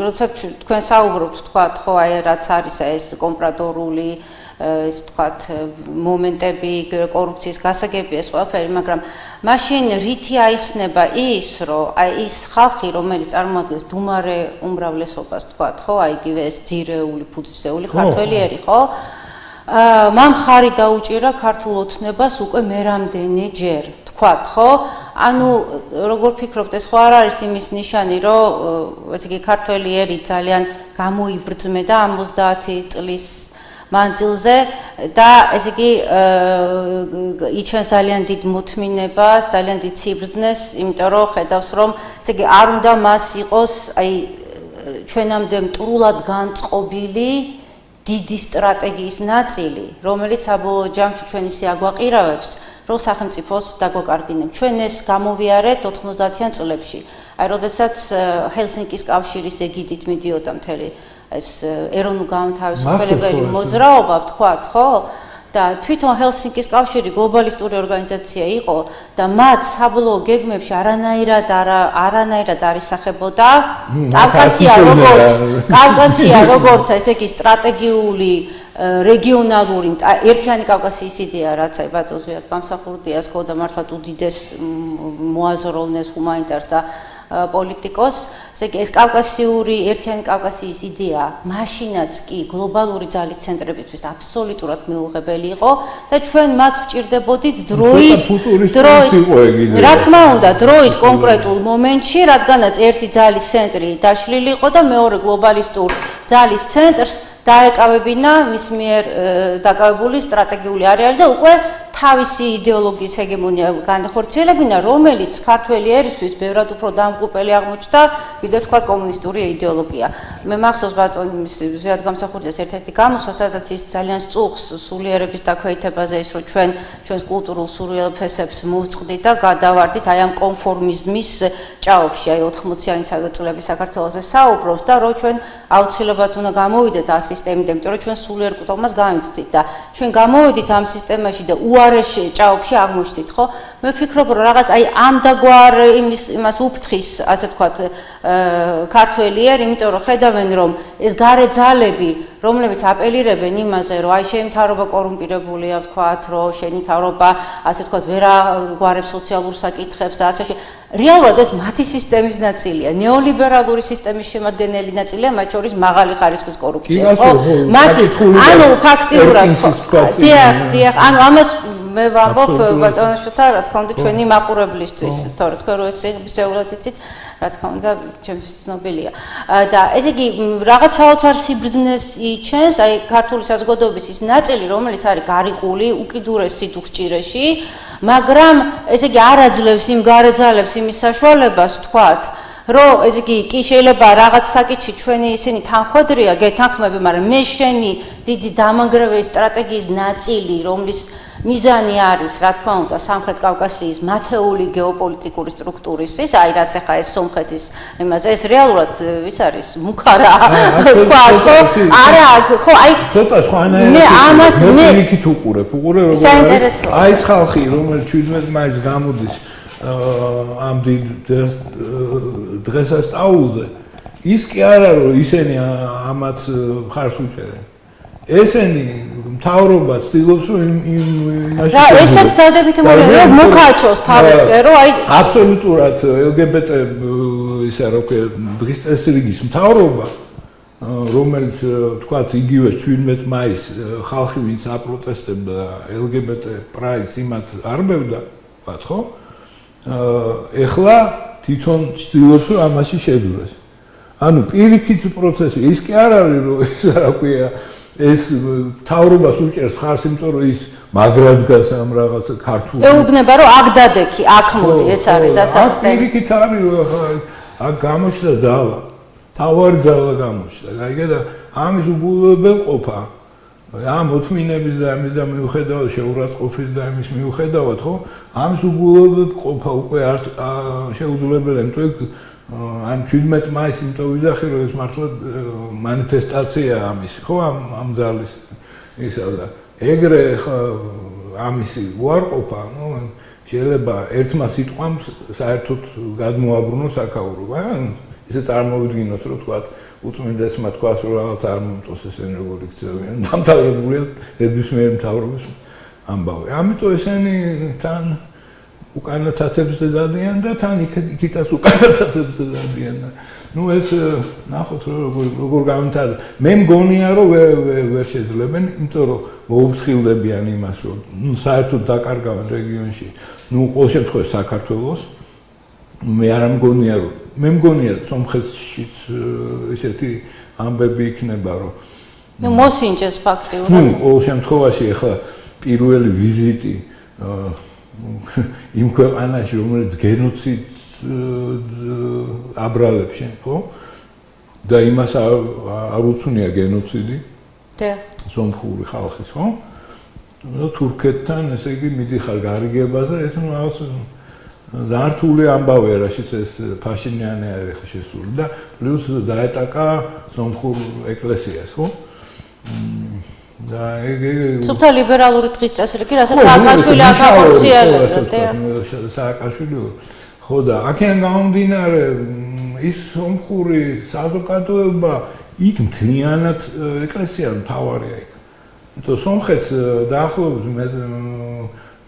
როცა თქვენ საუბრობთ თქვა ხო აი რაც არის ეს კომპრადორული ეს თქვათ მომენტები კორუფციის გასაგები ეს ყველაფერი მაგრამ მაშინ რითი აიხსნება ის რომ აი ის ხალხი რომელიც წარმოადგენს დუმარე უმრავლესობას თქვათ ხო აი იგივე ეს ძირეული ფუძისეული ქართველი ერი ხო მან ხარი დაუჭირა ქართულ ოცნებას უკვე მერამდენი ჯერ თქვათ ხო ანუ როგორ ფიქრობთ ეს ხო არ არის იმის ნიშანი რომ ესე იგი ქართველი ერი ძალიან გამოიბრძმედა 50 წლის მანძილზე და ესე იგი იჩენს ძალიან დიდ მოთმინებას, ძალიან დიდ სიბრძნეს, იმიტომ რომ ხედავს რომ ესე იგი არ უნდა მას იყოს აი ჩვენამდე მტრულად განწყობილი დიდი სტრატეგიის ნაწილი, რომელიც საბოლოო ჯამში ჩვენ ისე აგვაყირავებს, რომ სახელმწიფოს დაგვაკარგინებ. ჩვენ ეს გამოვიარეთ 90-იან წლებში. აი, როდესაც ჰელსინკის კავშირის ეგიდით მიდიოდა მთელი ეს ეროვნულ-განმათავისუფლებელი მოძრაობა, ვთქვათ, ხო? და თვითონ ჰელსინკის კავშირი გლობალისტური ორგანიზაცია იყო და მათ საბოლოო გეგმებში არანაირად არ ისახებოდა კავკასია როგორც ესე იგი სტრატეგიული რეგიონალური ერთიანი კავკასიის იდეა რაც აი ბატონ ზვიად გამსახურდია სკოდა მართლაც უდიდეს მოაზროვნეს ჰუმანიტარს და პოლიტიკოს, ესე იგი ეს კავკასიური ერთიანი კავკასიის იდეა მაშინაც კი გლობალური ძალის ცენტრებისთვის აბსოლუტურად მეუღებელი იყო და ჩვენ მათ ვჭირდებოდით დროის რა თქმა უნდა დროის კონკრეტულ მომენტში, რადგანაც ერთი ძალის ცენტრი დაშლილი იყო და მეორე გლობალისტურ ძალის ცენტრს დაეკავებინა მის მიერ დაკავებული სტრატეგიული არეალი და უკვე თავისი იდეოლოგიის ჰეგემონია განახორციელებინა, რომელიც ქართველი ერისთვის ბევრად უფრო დამღუპელი აღმოჩნდა, ვიდრე თქვა კომუნისტური იდეოლოგია. მე მახსოვს ბატონი ზვიად გამსახურდიას ერთ-ერთი გამოსვლა, სადაც ის ძალიან სწუხს სულიერების დაქვეითებაზე ის რომ ჩვენს კულტურულ სურვიელ ფესებს მოვწყდით და გადავარდით აი ამ კონფორმიზმის ჭაობში, აი 80-იანი წლების საქართველოზე საუბრობს და რომ ჩვენ აუცილებლად უნდა გამოვიდეთ ამ სისტემიდან, იმიტომ რომ ჩვენ სულიერ კუთვნილებას გამივცდით და ჩვენ გამოვიდით ამ სისტემაში და უარეში ჭაობში აღმოჩნდით, ხო? მე ვფიქრობ, რომ რაღაც აი ამ დაგვარ იმას უფრთხის, ასე ვთქვათ, ქართველიერ, იმიტომ რომ ხედავენ, რომ ეს გარე ძალები, რომლებიც აპელირებენ იმაზე, რომ აი შენი მთავრობა კორუმპირებულია, ვთქვათ, რომ შენი მთავრობა, ასე ვთქვათ, ვერ აგვარებს სოციალურ საკითხებს და ასე რეალურად ეს მათი სისტემის ნაწილია, ნეოლიბერალური სისტემის შემადგენელი ნაწილია, მათ შორის მაღალი ხარისხის კორუფცია, ხო? მათი, ანუ ფაქტიურად, დიახ, ანუ ამას მე ვამბობ ბატონიშვილთა, რა თქმა უნდა, ჩვენი მაყურებლისთვის, თორე თქვენ რო ესეულად იცით, რა თქმა უნდა, ჩემთვის ცნობილია. და ესე იგი, რაღაც საოცარ სიბრძნეს იჩენს, აი ქართული საზოგადოების ის ნაწილი, რომელიც არის გარიყული უკიდურეს სიდუხჭირეში, მაგრამ ესე იგი არ აძლევს იმ გარე ძალებს იმის საშუალებას თქვათ, რომ ესე იგი კი შეიძლება რაღაც საკითხი ჩვენი ისინი თანხმადრია, გეთანხმები, მაგრამ მე შენი დიდი დამანგრეველი სტრატეგიის ნაწილი, რომლის მიზანი არის, რა თქმა უნდა, სამხრეთ კავკასიის მათეული გეოპოლიტიკური სტრუქტურის ის, აი რაც ახლა ეს სომხეთის იმაზე, ეს რეალურად ვის არის, მუქარა, თქვა, ხო? არა, ხო, აი ცოტა სხვანაირად მე ამას მე იქით უყურებ როგორ აი ეს ხალხი, რომელიც 17 მაისს გამოდის ამ დღესასწაულზე, ის კი არა რომ ისინი ამათ ხარს უჭერენ. ესენი მთავრობა ცდილობს რომ იმაში რა ესეც დადებითი მოვლენა რომ მუქაჩოს თავისკენ რომ აი აბსოლუტურად LGBT ისა რო დღის წესრიგის მთავრობა რომელიც თქვათ იგივე 17 მაისს ხალხი ვინც აპროტესტებდა LGBT პრაიდს იმათ არბევდა ვთქვათ ხო ეხლა თვითონ ცდილობს რომ ამაში შედურეს ანუ პირიქით პროცესი ის კი არ არის რომ ეს რა ქვია ეს თავრობას უჭერს ხარს იმიტომ რომ ის მაგრად გას ამ რაღაც ქართულ ეუბნება რომ აქ დადექი აქ მოდი ეს არის დასახტე პირიქით არის აქ გამოჩნდა ძალა თავარი ძალა გამოჩნდა გაიგე ამის უგულებელყოფა ამ მოთმინების და ამის და მიუხედავად შეურაცხყოფის და ამის მიუხედავად ხო ამის უგულებელყოფა უკვე არ შეუძლებელია იმიტომ ამ 17 მაისს იმიტომ ვიზახი რომ ეს მართლა მანიფესტაცია ამის ხო ამ ძალის ისა და ეგრე ამისი უარყოფა ნუ შეიძლება ერთმა სიტყვამ საერთოდ გადმოაბრუნოს აქაურობა ისე წარმოვიდგინოთ რომ თქვა უწმინდესმა თქვას რომ რაღაც არ მომწონს ესენი როგორ იქცევიან დამთავრებულია ნებისმიერი მთავრობის ამბავი ამიტომ ესენი თან უკანათათებზე დადიან და თან იქითაც უკანათათებზე დადიან. ნუ ეს ნახოთ როგორ გამთარ. მე მგონია რომ ვერ შეძლებენ, იმიტომ რომ მოუფრთხილდებიან იმას, რომ ნუ საერთოდ დაკარგავენ რეგიონში. ნუ ყოველ შემთხვევაში საქართველოს მე არ მგონია რომ მე მგონია სომხეთშიც ესეთი ამბები იქნება რომ ნუ მოსინჯეს ფაქტიურად. ნუ ყოველ შემთხვევაში ახლა პირველი ვიზიტი იმ ქვეყანაში რომელიც გენოციდს აბრალებს შენ ხო და იმას არ უცნია გენოციდი და სომხური ხალხის ხო და თურქეთთან ესე იგი მიდიხარ გარიგებაზე ეს ნუ რაღაც დართული ამბავია რაშიც ეს ფაშინიანი არის ხა შესული და პლუს დაეტაკა სომხურ ეკლესიას ხო და სუფთა ლიბერალური დღის წესრიგი, რასაც სააკაშვილი აკონციალებდა. სააკაშვილი ხო და აქედან გამომდინარე ის სომხური საზოგადოება იქ მთლიანად ეკლესია მთავარია იქ. თუმცა სომხეთს დაახლოებით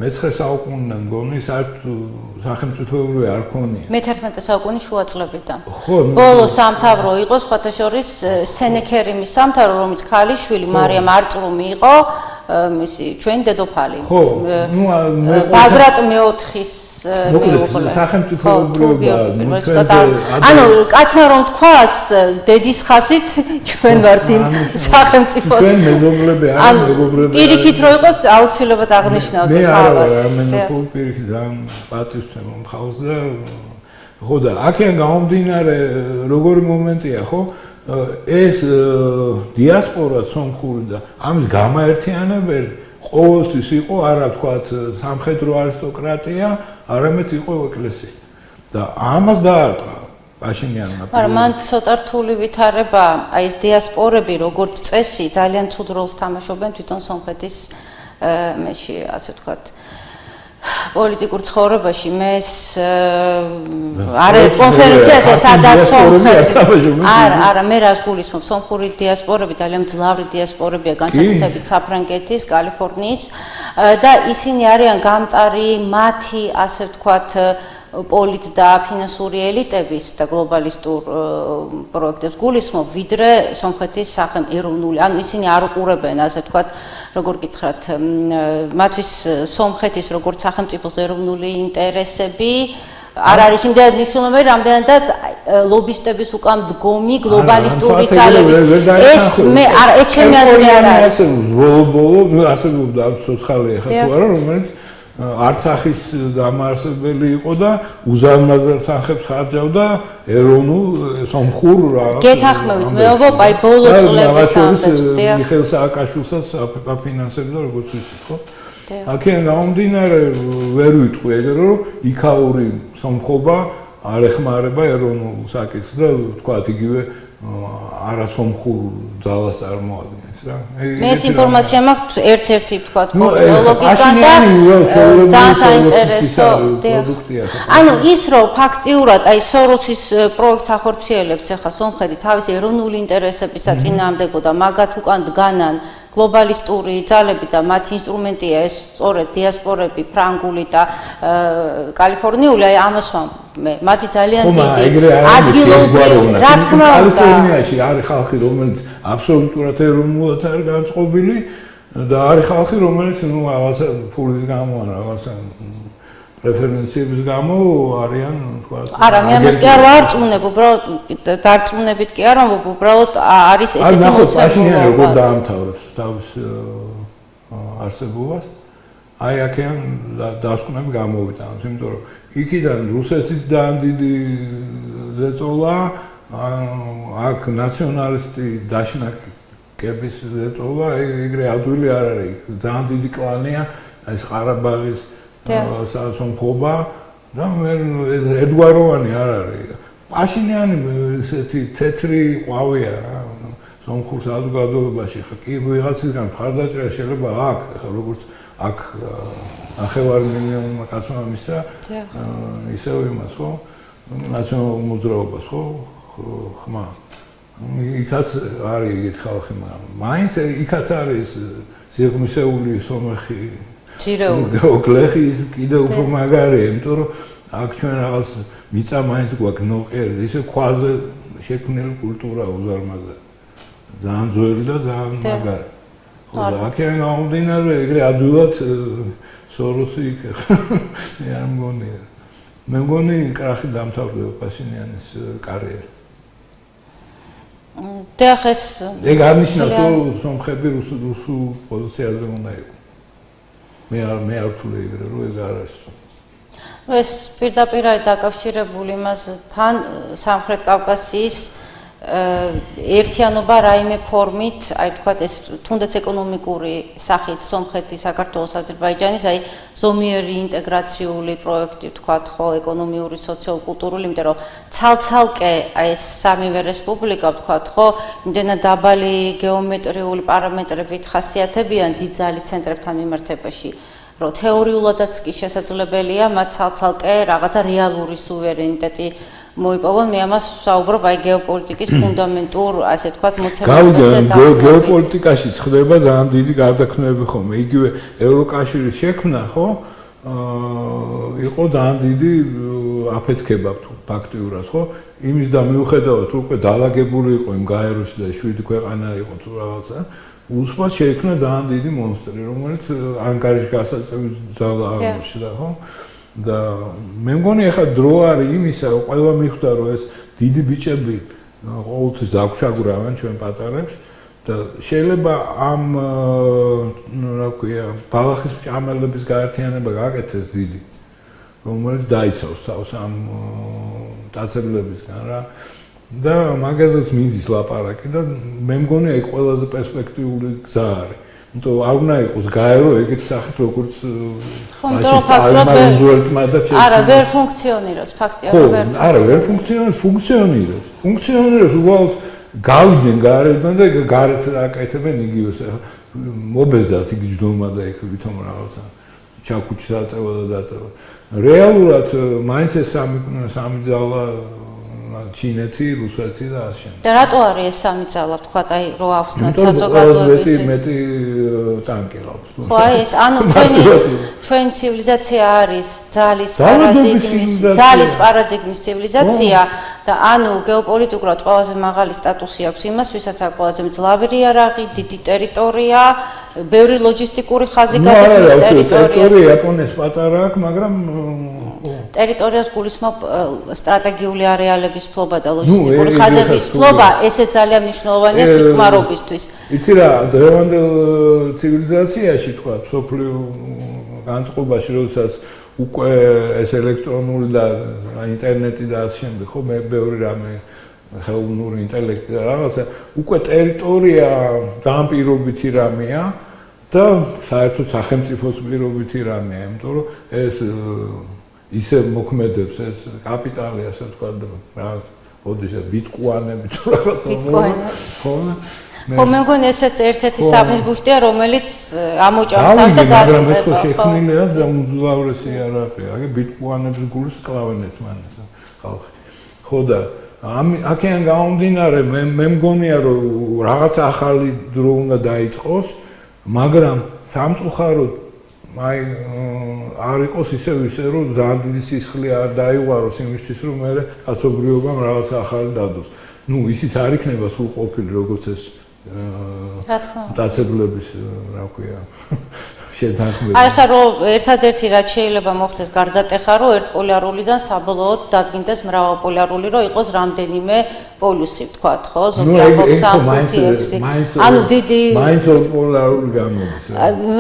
მე-19 საუკუნიდან მგონი საერთოდ სახელმწიფოებრივი არ ქონია. მე-11 საუკუნის შუა წლებიდან. ხო, ბოლო სამთავრო იყო სხვათა შორის სენექერიმის სამთავრო, რომელიც ქალიშვილი მარიამ არწრუმი იყო, მისი ჩვენი დედოფალი. ხო, ნუ ბაგრატ მეოთხის მოკლედ სახელმწიფოებრივია. ანუ კაცმა რომ თქვას დედის ხასით ჩვენ ვართ იმ სახელმწიფოს. ჩვენ მეზობლები არ მეგობრები. პირიქით რო იყოს აუცილებლად აღნიშნავთ თავად. მე არა, მენოფულ პირიქით ძალიან პატივცემ მხავს და ხო და აქედან გამომდინარე როგორი მომენტია, ხო? ეს დიასპორა სომხური და ამის გამაერთიანებელი ყოველთვის იყო არა ვთქვათ სამხედრო არისტოკრატია, არამედ იყო ეკლესია. და ამას დაარტყა პაშინიანმა. მაგრამ მან ცოტა რთული ვითარება, აი ეს დიასპორები როგორც წესი ძალიან ცუდ როლს თამაშობენ თვითონ სომხეთის მეში, ასე ვთქვათ, პოლიტიკურ ცხოვრებაში. მეს არის კონფერენციაზე სადაც სომხეთი არა მე რას გულისხმობ, სომხური დიასპორები ძალიან მძლავრი დიასპორებია, განსაკუთრებით საფრანგეთის, კალიფორნიის და ისინი არიან გამტარი მათი, ასე ვთქვათ, პოლიტ და ფინანსური ელიტების და გლობალისტურ პროექტებს გულისხმობ, ვიდრე სომხეთის ეროვნული, ანუ ისინი არ უყურებენ, ასე ვთქვათ, როგორ გითხრათ, მათთვის სომხეთის როგორც სახელმწიფოს ეროვნული ინტერესები არ არის იმდენად მნიშვნელოვანი, რამდენადაც ლობისტების უკან მდგომი გლობალისტური ძალების. ეს მე არა, ეს ჩემი აზრი არ არის. ბოლო ასე ცოცხალი ახლა თუ არა, რომელიც არცახის დამაარსებელი იყო და უზარმაზარ თანხებს ხარჯავდა ეროვნულ სომხურ რაღაც. გეთახმებით, მეუბნებ, აი ბოლო წლების ამბებს, დიახ. მიხეილ სააკაშვილსაც აფინანსებდა, როგორც ვიცით, ხო? აქედან გამომდინარე ვერ ვიტყვი ეგრე რომ იქაური სომხობა არ ეხმარება ეროვნულ საკითხს და ვთქვათ იგივე არასომხურ ძალას წარმოადგენს რა. ეს ინფორმაცია მაქვს ერთ-ერთი ვთქვათ პოლიტოლოგისგან და ძალიან საინტერესო პროდუქტია. ანუ ის რომ ფაქტიურად აი სოროსის პროექტს ახორციელებს ახლა სომხეთი თავის ეროვნული ინტერესების საწინააღმდეგო და მაგათ უკან დგანან გლობალისტური ძალები და მათი ინსტრუმენტია ეს სწორედ დიასპორები, ფრანგული და კალიფორნიული, აი ამას ვამბობ. მათი ძალიან დიდი ადგილობრივი, რა თქმა უნდა, კალიფორნიაში არის ხალხი, რომელიც აბსოლუტურად ეროვნულად არის განწყობილი და არის ხალხი, რომელიც ნუ რაღაცა ფულის გამო ან რაღაცა პრეფერენციების გამო არიან, თქვა. არა, მე ამას კი არ ვარწმუნებ, უბრალოდ დარწმუნებით კი არ ვამბობ, უბრალოდ არის ესეთი მოცემულობა. პაშინიანი როგორ დაამთავრებს თავის არსებობას? აი აქედან დასკვნები გამოვიტანოთ, იმიტომ რომ იქიდან რუსეთის ძალიან დიდი ზეწოლა, აქ ნაციონალისტი დაშნაკების ზეწოლა, ეგრე ადვილი არ არის, ძალიან დიდი კლანია, ეს ყარაბაღის სომხობა და მე ერთგვაროვანი არ არის. პაშინიანი ესეთი თეთრი ყვავია რა. სომხურ საზოგადოებაში ხა კი ვიღაცისგან მხარდაჭერა შეიძლება აქ, ხა როგორც აქ 9 მილიონმა კაცმა მისცა, ისევ იმას ხო? ნაციონალურ მოძრაობას ხო? ხმა. იქაც არის ეგეთი ხალხი, მაგრამ მაინც იქაც არის სიღრმისეული სომეხი გლეხის კიდევ უფრო მაგარია, იმიტომ რომ აქ ჩვენ რაღაც მიწა მაინც გვაქვს ნოყიერი, ისე ქვაზე შექმნილი კულტურა უზარმაზარი. ძალიან ძველი და ძალიან მაგარი. ხო და აქედან გამომდინარე ეგრე ადვილად სოროსი იქ მე არ მგონია. მე მგონი კრახი დამთავრდება პაშინიანის კარიერა. დიახეს ეგ არ ნიშნავს რომ სომხები რუსულ პოზიციაზე უნდა იყო. მე არ ვთვლი ეგრე რომ ეგ არ არის. ეს პირდაპირ არის დაკავშირებული იმასთან სამხრეთ კავკასიის ერთიანობა რაიმე ფორმით, აი თქვათ ეს თუნდაც ეკონომიკური სახით სომხეთი, საქართველოს, აზერბაიჯანის, აი ზომიერი ინტეგრაციული პროექტი თქვათ ხო, ეკონომიური, სოციალ-კულტურული, იმიტომ რომ ცალ-ცალკე აი ეს სამივე რესპუბლიკა ვთქვათ ხო, იმდენად დაბალი გეომეტრიული პარამეტრებით ხასიათებიან დიდ ძალის ცენტრებთან მიმართებაში, რომ თეორიულადაც კი შესაძლებელია მათ ცალ-ცალკე რაღაცა რეალური სუვერენიტეტი მოიპოვონ. მე ამას ვსაუბრობ აი გეოპოლიტიკის ფუნდამენტურ, ასე ვთქვათ, მოცემულობებზე და გეოპოლიტიკაში ხდება ძალიან დიდი გარდაქმნები ხომ. იგივე ევროკავშირის შექმნა, ხო? იყო ძალიან დიდი აფეთქება ფაქტიურად, ხო? იმის და მიუხედავად რომ უკვე დაალაგებული იყო იმ გაეროში და 7 ქვეყანა იყო თუ რაღაცა, უსმას შეიქმნა ძალიან დიდი მონსტრი, რომელიც ანგარიშ გასაწევი ძალა აღმოჩნდა, ხო? და მე მგონი ახლა დრო არის იმისა, რომ ყველა მიხვდა რომ ეს დიდი ბიჭები ყოველთვის დაგშაგურავენ ჩვენ პატარებს და შეიძლება ამ რა ქვია ბალახის მჭამელების გაერთიანება გააკეთეს დიდი, რომელიც დაიცავს თავს ამ დაწესებულებისგან რა და მაგაზეც მიდის ლაპარაკი და მე მგონი ეგ ყველაზე პერსპექტიული გზა არის. იმიტომ არ უნდა იყოს გაერო ეგეთ სახით როგორც არა ვერ ფუნქციონირებს ფაქტია რომ ვერ არა ვერ ფუნქციონირებს უბრალოდ გავიდნენ გარედან და გარეთ აკეთებენ იგივეს მობეზდათ იგი ჯდომა და იქ ვითომ რაღაცა ჩაკუჩი დაწევა და დაწევა რეალურად მაინც ეს სამი ძალა ჩინეთი, რუსეთი და ასე შემდეგ. და რატო არის ეს სამი ძალა, თქვა, აი, რო ახსნათ საზოგადოების მეტი ტანკი ყავს. ხო, აი ეს, ანუ ჩვენი ცივილიზაცია არის ძალის პარადიგმის ცივილიზაცია და ანუ გეოპოლიტიკურად ყველაზე მაღალი სტატუსი აქვს იმას, ვისაც აქვს ყველაზე მძლავრი იარაღი, დიდი ტერიტორია, ბევრი ლოჯისტიკური ხაზი გადის მის ტერიტორიას. ტერიტორია იაპონიის პატარა აქვს, მაგრამ ტერიტორიას გულისხმობ სტრატეგიული არეალების ფლობა და ლოჯისტიკური ხაზების ფლობა, ესე ძალიან მნიშვნელოვანია თვითმკვლელობისთვის. იცი რა, დღევანდელ ცივილიზაციაში თქვა, სოფლიო განწყობაში, როდესაც უკვე ეს ელექტრონული და ინტერნეტი და ასე შემდეგ, ხო, მე ბევრი რამე ხელოვნური ინტელექტი და რაღაცა, უკვე ტერიტორია ძალიან პირობითი რამეა და საერთოდ სახელმწიფოს პირობითი რამეა, იმიტომ რომ ეს ისე მოქმედებს ეს კაპიტალი, ასე ვთქვათ, რა, ოდიშა ბიტკოინები თუ რაღაცა. ხო, ხო, მე მგონი ესეც ერთ-ერთი საფნის ბუშტია, რომელიც ამოჭამთან და გასწრება. მაგრამ ეს ხო შექმნილია და უმძლავრესი იარაღია, აი ბიტკოინების გულს კლავენ ერთმანეთს ხალხი. ხო და აქედან გამომდინარე მე მგონია რომ რაღაც ახალი დრო უნდა დაიწყოს, მაგრამ სამწუხაროდ აი არ იყოს ისე რომ ძალიან დიდი სისხლი არ დაიღვაროს იმისთვის რომ მე კაცობრიობამ რაღაც ახალი დადოს. ნუ ისიც არ იქნება სულ ყოფილი როგორც ეს დაწესებულების რა ქვია შეთანხმება. აი ხა რომ ერთადერთი რაც შეიძლება მოხდეს გარდატეხა რომ ერთპოლარულიდან საბოლოოდ დადგინდეს მრავალპოლარული რომ იყოს რამდენიმე პოლუსი ვთქვათ ხო ზოგი ამბობს 5-6 ანუ დიდი მაინც ორპოლარული გამოდის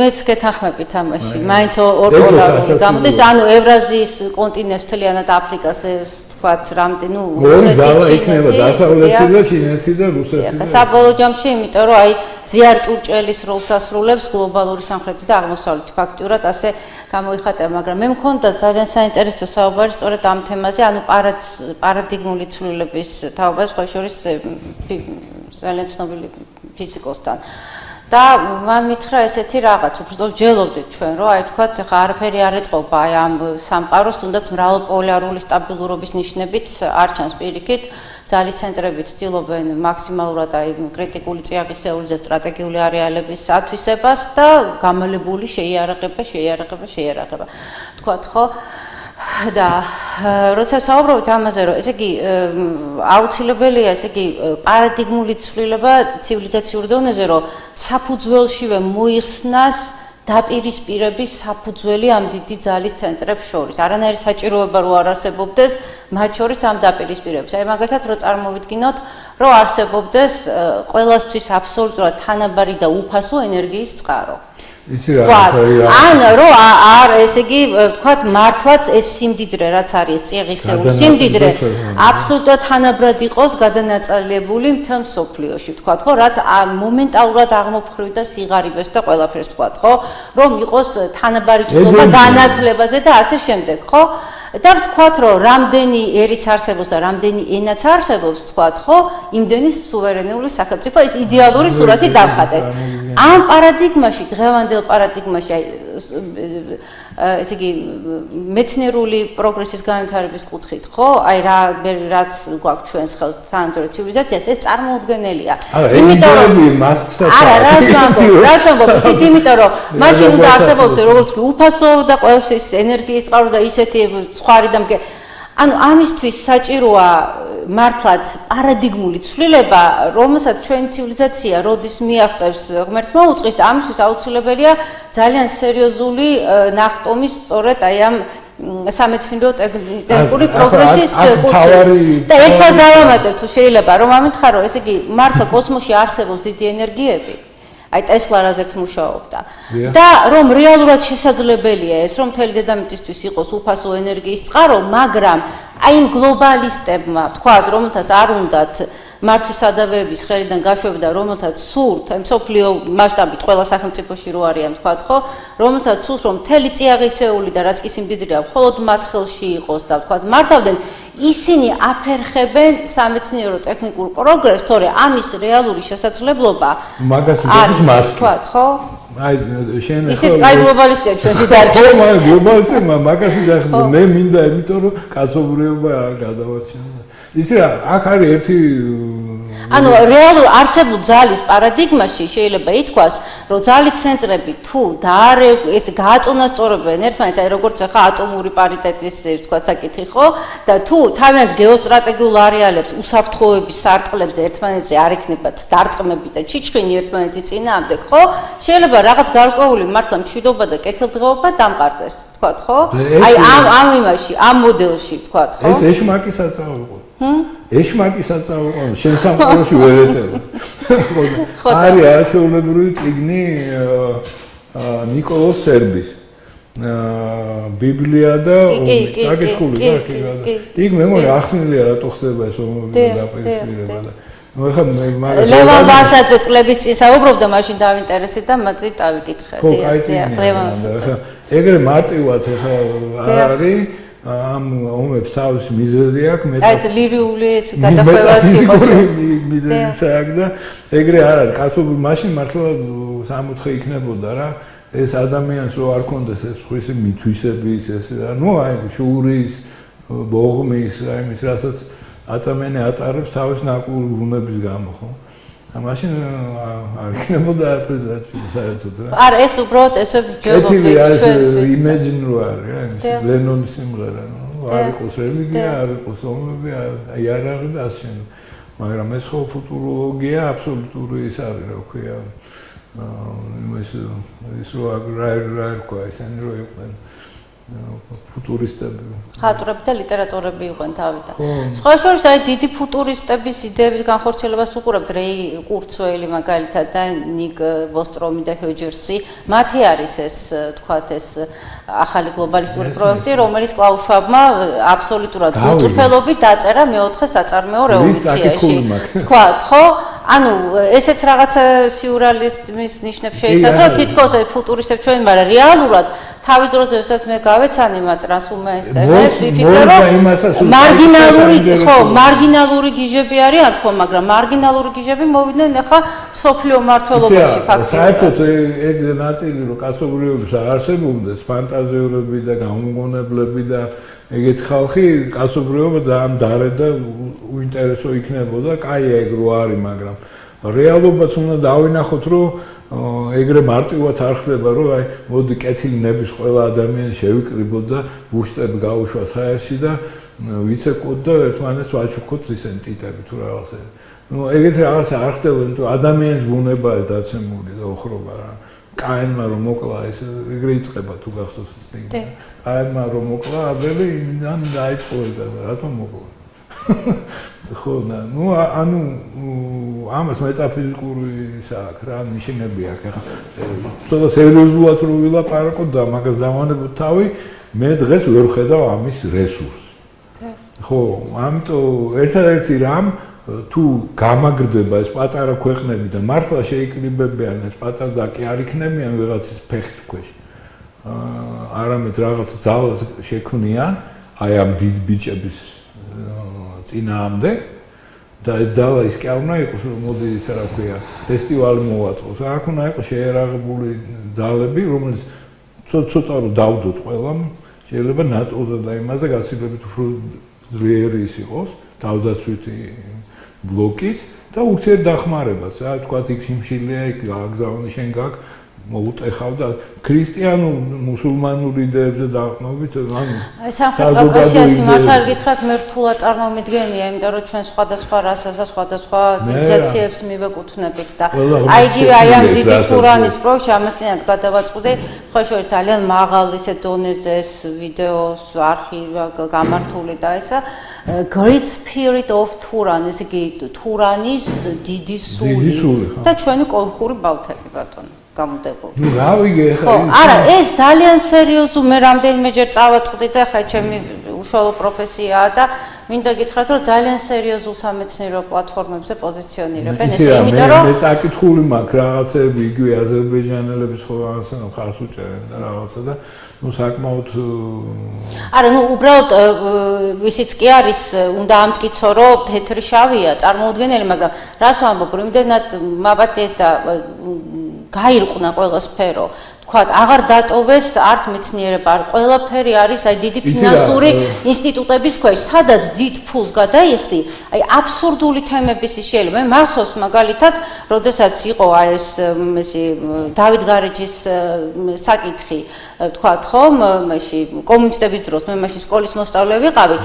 მეც გეთანხმებით ამაში მაინც ორპოლარული გამოდის ანუ ევრაზიის კონტინენტს მთლიანად აფრიკას ეს ვთქვათ რამდენი ნუ რუსეთი იქნება დასავლეთი და ჩინეთი და რუსეთი და საბოლოო ჯამში იმიტომ რომ აი ზიარ ჭურჭელის როლს ასრულებს გლობალური სამხრეთი და აღმოსავლეთი ფაქტიურად ასე გამოიხატება მაგრამ მე მქონდა ძალიან საინტერესო საუბარი სწორედ ამ თემაზე ანუ პარადიგმული ცვლილების თაობას სხვა შორის ძალიან ცნობილი ფიზიკოსთან და მან მითხრა ესეთი რაღაც უბრალოდ ჯელობდით ჩვენ რომ აი თქვათ ხა არაფერი არ ეტყობა აი ამ სამყაროს თუნდაც მრავალპოლარული სტაბილურობის ნიშნებით არ ჩანს პირიქით ძალის ცენტრები ცდილობენ მაქსიმალურად აი კრიტიკული წიაღისეულის და სტრატეგიული არეალების ათვისებას და გამალებული შეიარაღება თქვათ ხო და როცა საუბრობთ ამაზე რომ ესე იგი აუცილებელია ესე იგი პარადიგმული ცვლილება ცივილიზაციურ დონეზე რომ საფუძველშივე მოიხსნას დაპირისპირების საფუძველი ამ დიდი ძალის ცენტრებს შორის. არანაირი საჭიროება რო არ არსებობდეს მათ შორის ამ დაპირისპირების. აი მაგალითად რო წარმოვიდგინოთ, რომ არსებობდეს ყველასთვის აბსოლუტურად თანაბარი და უფასო ენერგიის წყარო. იცი რა ან რომ არ ესე იგი ვთქვათ მართლაც ეს სიმდიდრე რაც არის წიაღისეული სიმდიდრე აბსოლუტურად თანაბრად იყოს გადანაწილებული მთელ მსოფლიოში ვთქვათ ხო რაც მომენტალურად აღმოფხრივდა სიღარიბეს და ყველაფერს ვთქვათ ხო რომ იყოს თანაბარი ჯგუფა განათლებაზე და ასე შემდეგ ხო და ვთქვათ რომ რამდენი ერიც არსებობს და რამდენი ენაც არსებობს ვთქვათ ხო იმდენი სუვერენული სახელმწიფო ეს იდეალური სურათი დავხატეთ ამ პარადიგმაში დღევანდელ პარადიგმაში ესე იგი მეცნიერული პროგრესის განვითარების კუთხით ხო აი რაც გვაქვს ჩვენს ხელთ თანამედროვე ცივილიზაციას ეს წარმოუდგენელია იმიტომ რომ მასკსაც არა რას ვამბობ იცით იმიტომ რომ მაშინ უნდა არსებობს როგორც კი უფასო და ყველაფრის ენერგიის წყარო და ისეთი სხვარი და ანუ ამისთვის საჭიროა მართლაც პარადიგმული ცვლილება, რომელსაც ჩვენ ცივილიზაცია როდის მიაღწევს ღმერთმა უწყის და ამისთვის აუცილებელია ძალიან სერიოზული ნახტომი სწორედ აი ამ სამეცნიერო ტექნიკური პროგრესის კუთხით. და ერთსაც დავამატებ თუ შეიძლება რომ ამითხარო, ესე იგი მართლა კოსმოსში არსებობს დიდი ენერგიები. აი ტესლა რაზეც მუშაობდა და რომ რეალურად შესაძლებელია ეს რომ მთელი დედამიწისთვის იყოს უფასო ენერგიის წყარო, მაგრამ აი იმ გლობალისტებმა ვთქვათ, რომელთაც არ უნდათ მართვის სადავეების ხელიდან გაშვება და რომელთაც სურთ მსოფლიო მასშტაბით ყველა სახელმწიფოში რო არიან ვთქვათ ხო, რომელთაც სურთ რომ მთელი წიაღისეული და რაც კი სიმდიდრეა მხოლოდ მათ ხელში იყოს და ვთქვათ მართავდნენ ისინი აფერხებენ სამეცნიერო ტექნიკურ პროგრესს, თორე ამის რეალური შესაძლებლობა მაგას იზრდის მასკი. ვთქვათ, ხო? აი შენ ისიც კაი გლობალისტია ჩვენში დარჩეს. ხო, გლობალისტია, მაგას იზრდის. მე მინდა, იმიტომ რომ კაცობრიობა გადავარჩენო. იცი რა, აქ არის ერთი ანუ რეალურ არსებულ ძალის პარადიგმაში შეიძლება ითქვას, რომ ძალის ცენტრები თუ ეს გააწონასწორებენ ერთმანეთს, აი როგორც ახლა ატომური პარიტეტის ვთქვათ საკითხი ხო და თუ თავიანთ გეოსტრატეგიულ არეალებს უსაფრთხოების სარტყლებზე ერთმანეთზე არ ექნებათ დარტყმები და ჩიჩხინი ერთმანეთის წინააღმდეგ ხო შეიძლება რაღაც გარკვეული მართლა მშვიდობა და კეთილდღეობა დამყარდეს ვთქვათ ხო აი ამ იმაში ამ მოდელში ვთქვათ ხო ეს ეშმაკი საწაულყო ეშმაკი საწაულყო შენ სამყაროში ვერ ეტევა არის არაჩვეულებრივი წიგნი ნიკოლოზ სერბის ბიბლია და აკითხული და იქ მე მგონი ახსნილია რატო ხდება ეს ომები დაპირისპირება და ნუ ეხლა ლევან ვასაძე წლების წინ საუბრობდა მაშინ დავინტერესდი და მათი დავიკითხე ლევან ვასაძე ეგრე მარტივად ეხლა არის ამ ომებს თავის მიზეზი აქვს მე ეს ლირიული ეს გადახვევაც იყო მიზეზი აქვს და ეგრე არ არის კაცობრიობა მაშინ მართლა 60 იქნებოდა რა ეს ადამიანს რო არ კონდეს ეს სხვისი მithვისების ეს ნუ აი შურის ბოღმის აი მის რასაც ადამიანი ატარებს თავის ნაკურ ბუნების გამო ხო მაშინ არ იქნებოდა პრეზიდენტი საერთოდ რა არა ეს უბრალოდ ესე ჯობია ჩვენთვის იმეჯინ რო არის რა ლენონის სიმღერა არ იყოს რელიგია არ იყოს ომები აი არ არის და ასე მაგრამ ეს ხო ფუტუროლოგია აბსოლუტური ის არის რა ქვია ის რო რა თქვა ისინი რო იყვნენ ფუტურისტები ხატრები და ლიტერატორები იყვნენ თავიდან. სხვა შორის აი დიდი ფუტურისტების იდეების განხორციელებას უყურებთ რეი კურცველი მაგალითად და ნიკ ბოსტრომი და ჰოჯერსი. მათი არის ეს თქვათ ეს ახალი გლობალისტური პროექტი, რომელიც კლაუს შვაბმა აბსოლუტურად უწფელობით დაწერა მეოთხე საწარმოო რევოლუციაში. თქვათ, ხო? ანუ ესეც რაღაცა სიურეალიზმის ნიშნებს შეიცავს, რომ თითქოს ფუტურისტებს ჩვენ, მაგრამ რეალურად თავის დროზე ესაც მე გავეცანი მათ ტრანსჰუმანისტებს, ვიფიქრე რომ მარგინალური გიჟები არიან თქო, მაგრამ მარგინალური გიჟები მოვიდნენ ახლა სოფლიო მართლობაში ფაქტობრივად. საერთოდ ეგ ნაწილი რომ კაცობრიობის არ არსებობდეს, ფანტაზიურები და გამოგონებლები და ეგეთი ხალხი კაცობრიობა ძალიან დარე და უინტერესო იქნებოდა, კაია ეგ რო არის, მაგრამ რეალობაც უნდა დავინახოთ, რომ ეგრე მარტივად არ ხდება, რომ აი მოდი კეთილი ნების ყველა ადამიანი შევიკრიბოთ და ბუშტები გაუშვათ ჰაერში და ვიცეკოთ და ერთმანეთს ვაჩუქოთ ისენ ტიტები თუ რაღაცა. ნუ ეგეთი რაღაცა არ ხდება, იმიტომ ადამიანის ბუნება ეს დაცემული და ოხრობა რა. კაინმა რომ მოკლა ეს ეგრე იწყება თუ გახსოვს წინ. კაინმა რომ მოკლა აბელი იმიდან დაიწყო ეგ რატომ მოკლა? ხო, ну, ანუ ამას მეტაფიზიკური საქმე რა ნიშნები აქვს. ახლა ცოტა სერიოზულად რო ვილაპარაკოთ და მაგას დავანებოთ თავი, მე დღეს ვერ ხედავ ამის რესურსს. ხო, ამიტომ ერთადერთი რამ თუ გამაგრდება ეს პატარა ქვეყნები და მართლა შეიკრიბებიან ეს პატარა და კი არ იქნებიან ვიღაცის ფეხის ქვეშ. არამედ რაღაც ძალას შექმნიან აი ამ დიდ ბიჭების წინააღმდეგ და ეს ძალა ის კი არ უნდა იყოს რომ მოდი ისა რა ქვია ფესტივალი მოვაწყოს. აქ უნდა იყოს შეერაღებული ძალები რომელიც ცოტა რომ დავდოთ ყველამ შეიძლება ნატოზე და იმაზე გასაგებით უფრო ძლიერი ის იყოს თავდაცვითი ბლოკის და ურთიერთდახმარებას რა თქვა იქ სიმშილია იქ გაგზავნი შენ გაკ მოუტეხავ და ქრისტიანულ მუსულმანურ იდეებზე დაყრდნობით ანუ აი სამხრეთ კავკასიაში მართლა გითხრათ მე რთულად წარმომიდგენია იმიტომ რომ ჩვენ სხვადასხვა რასას და სხვადასხვა ცივილიზაციებს მივეკუთვნებით და აი იგივე აი ამ დიდი თურანის პროექტში ამას წინათ გადავაწყდი ხო შორის ძალიან მაღალ ისე დონეზე ეს ვიდეოს არქივი გამართული და ესა Great Spirit of Turan, ესე იგი თურანის დიდი სული და ჩვენი კოლხური ბალთები ბატონო გამოდებო. ნუ რა ვიგე ხო, არა, ეს ძალიან სერიოზული მე რამდენიმეჯერ წავაწყდი და ხა ჩემი უშუალო პროფესიაა და მინდა გითხრათ რომ ძალიან სერიოზულ სამეცნიერო პლატფორმებზე პოზიციონირებენ ესე იმიტომ რომ მე საკითხული მაქვს რაღაცები იგივე აზერბაიჯანელების ხო რაღაცა ხარს უჭერენ და რაღაცა და ну საკმაოდ არა ну უბრალოდ ისიც კი არის უნდა ამტკიცო რომ თეთრი შავია წარმოუდგენელი მაგრამ რას ვამბობ რომ იმდენად მაბატე და გაირყნა ყველა სფერო თქვა აღარ დატოვეს არც მეცნიერება არ ყველაფერი არის აი დიდი ფინანსური ინსტიტუტების ქვეშ სადაც დიდ ფულს გადაიხდი აი აბსურდული თემების შეიძლება მე მახსოვს მაგალითად როდესაც იყო აი ეს დავით გარეჯის საკითხი თქვათ ხომ მაში კომუნისტების დროს მე მაშინ სკოლის მოსწავლე ვიყავი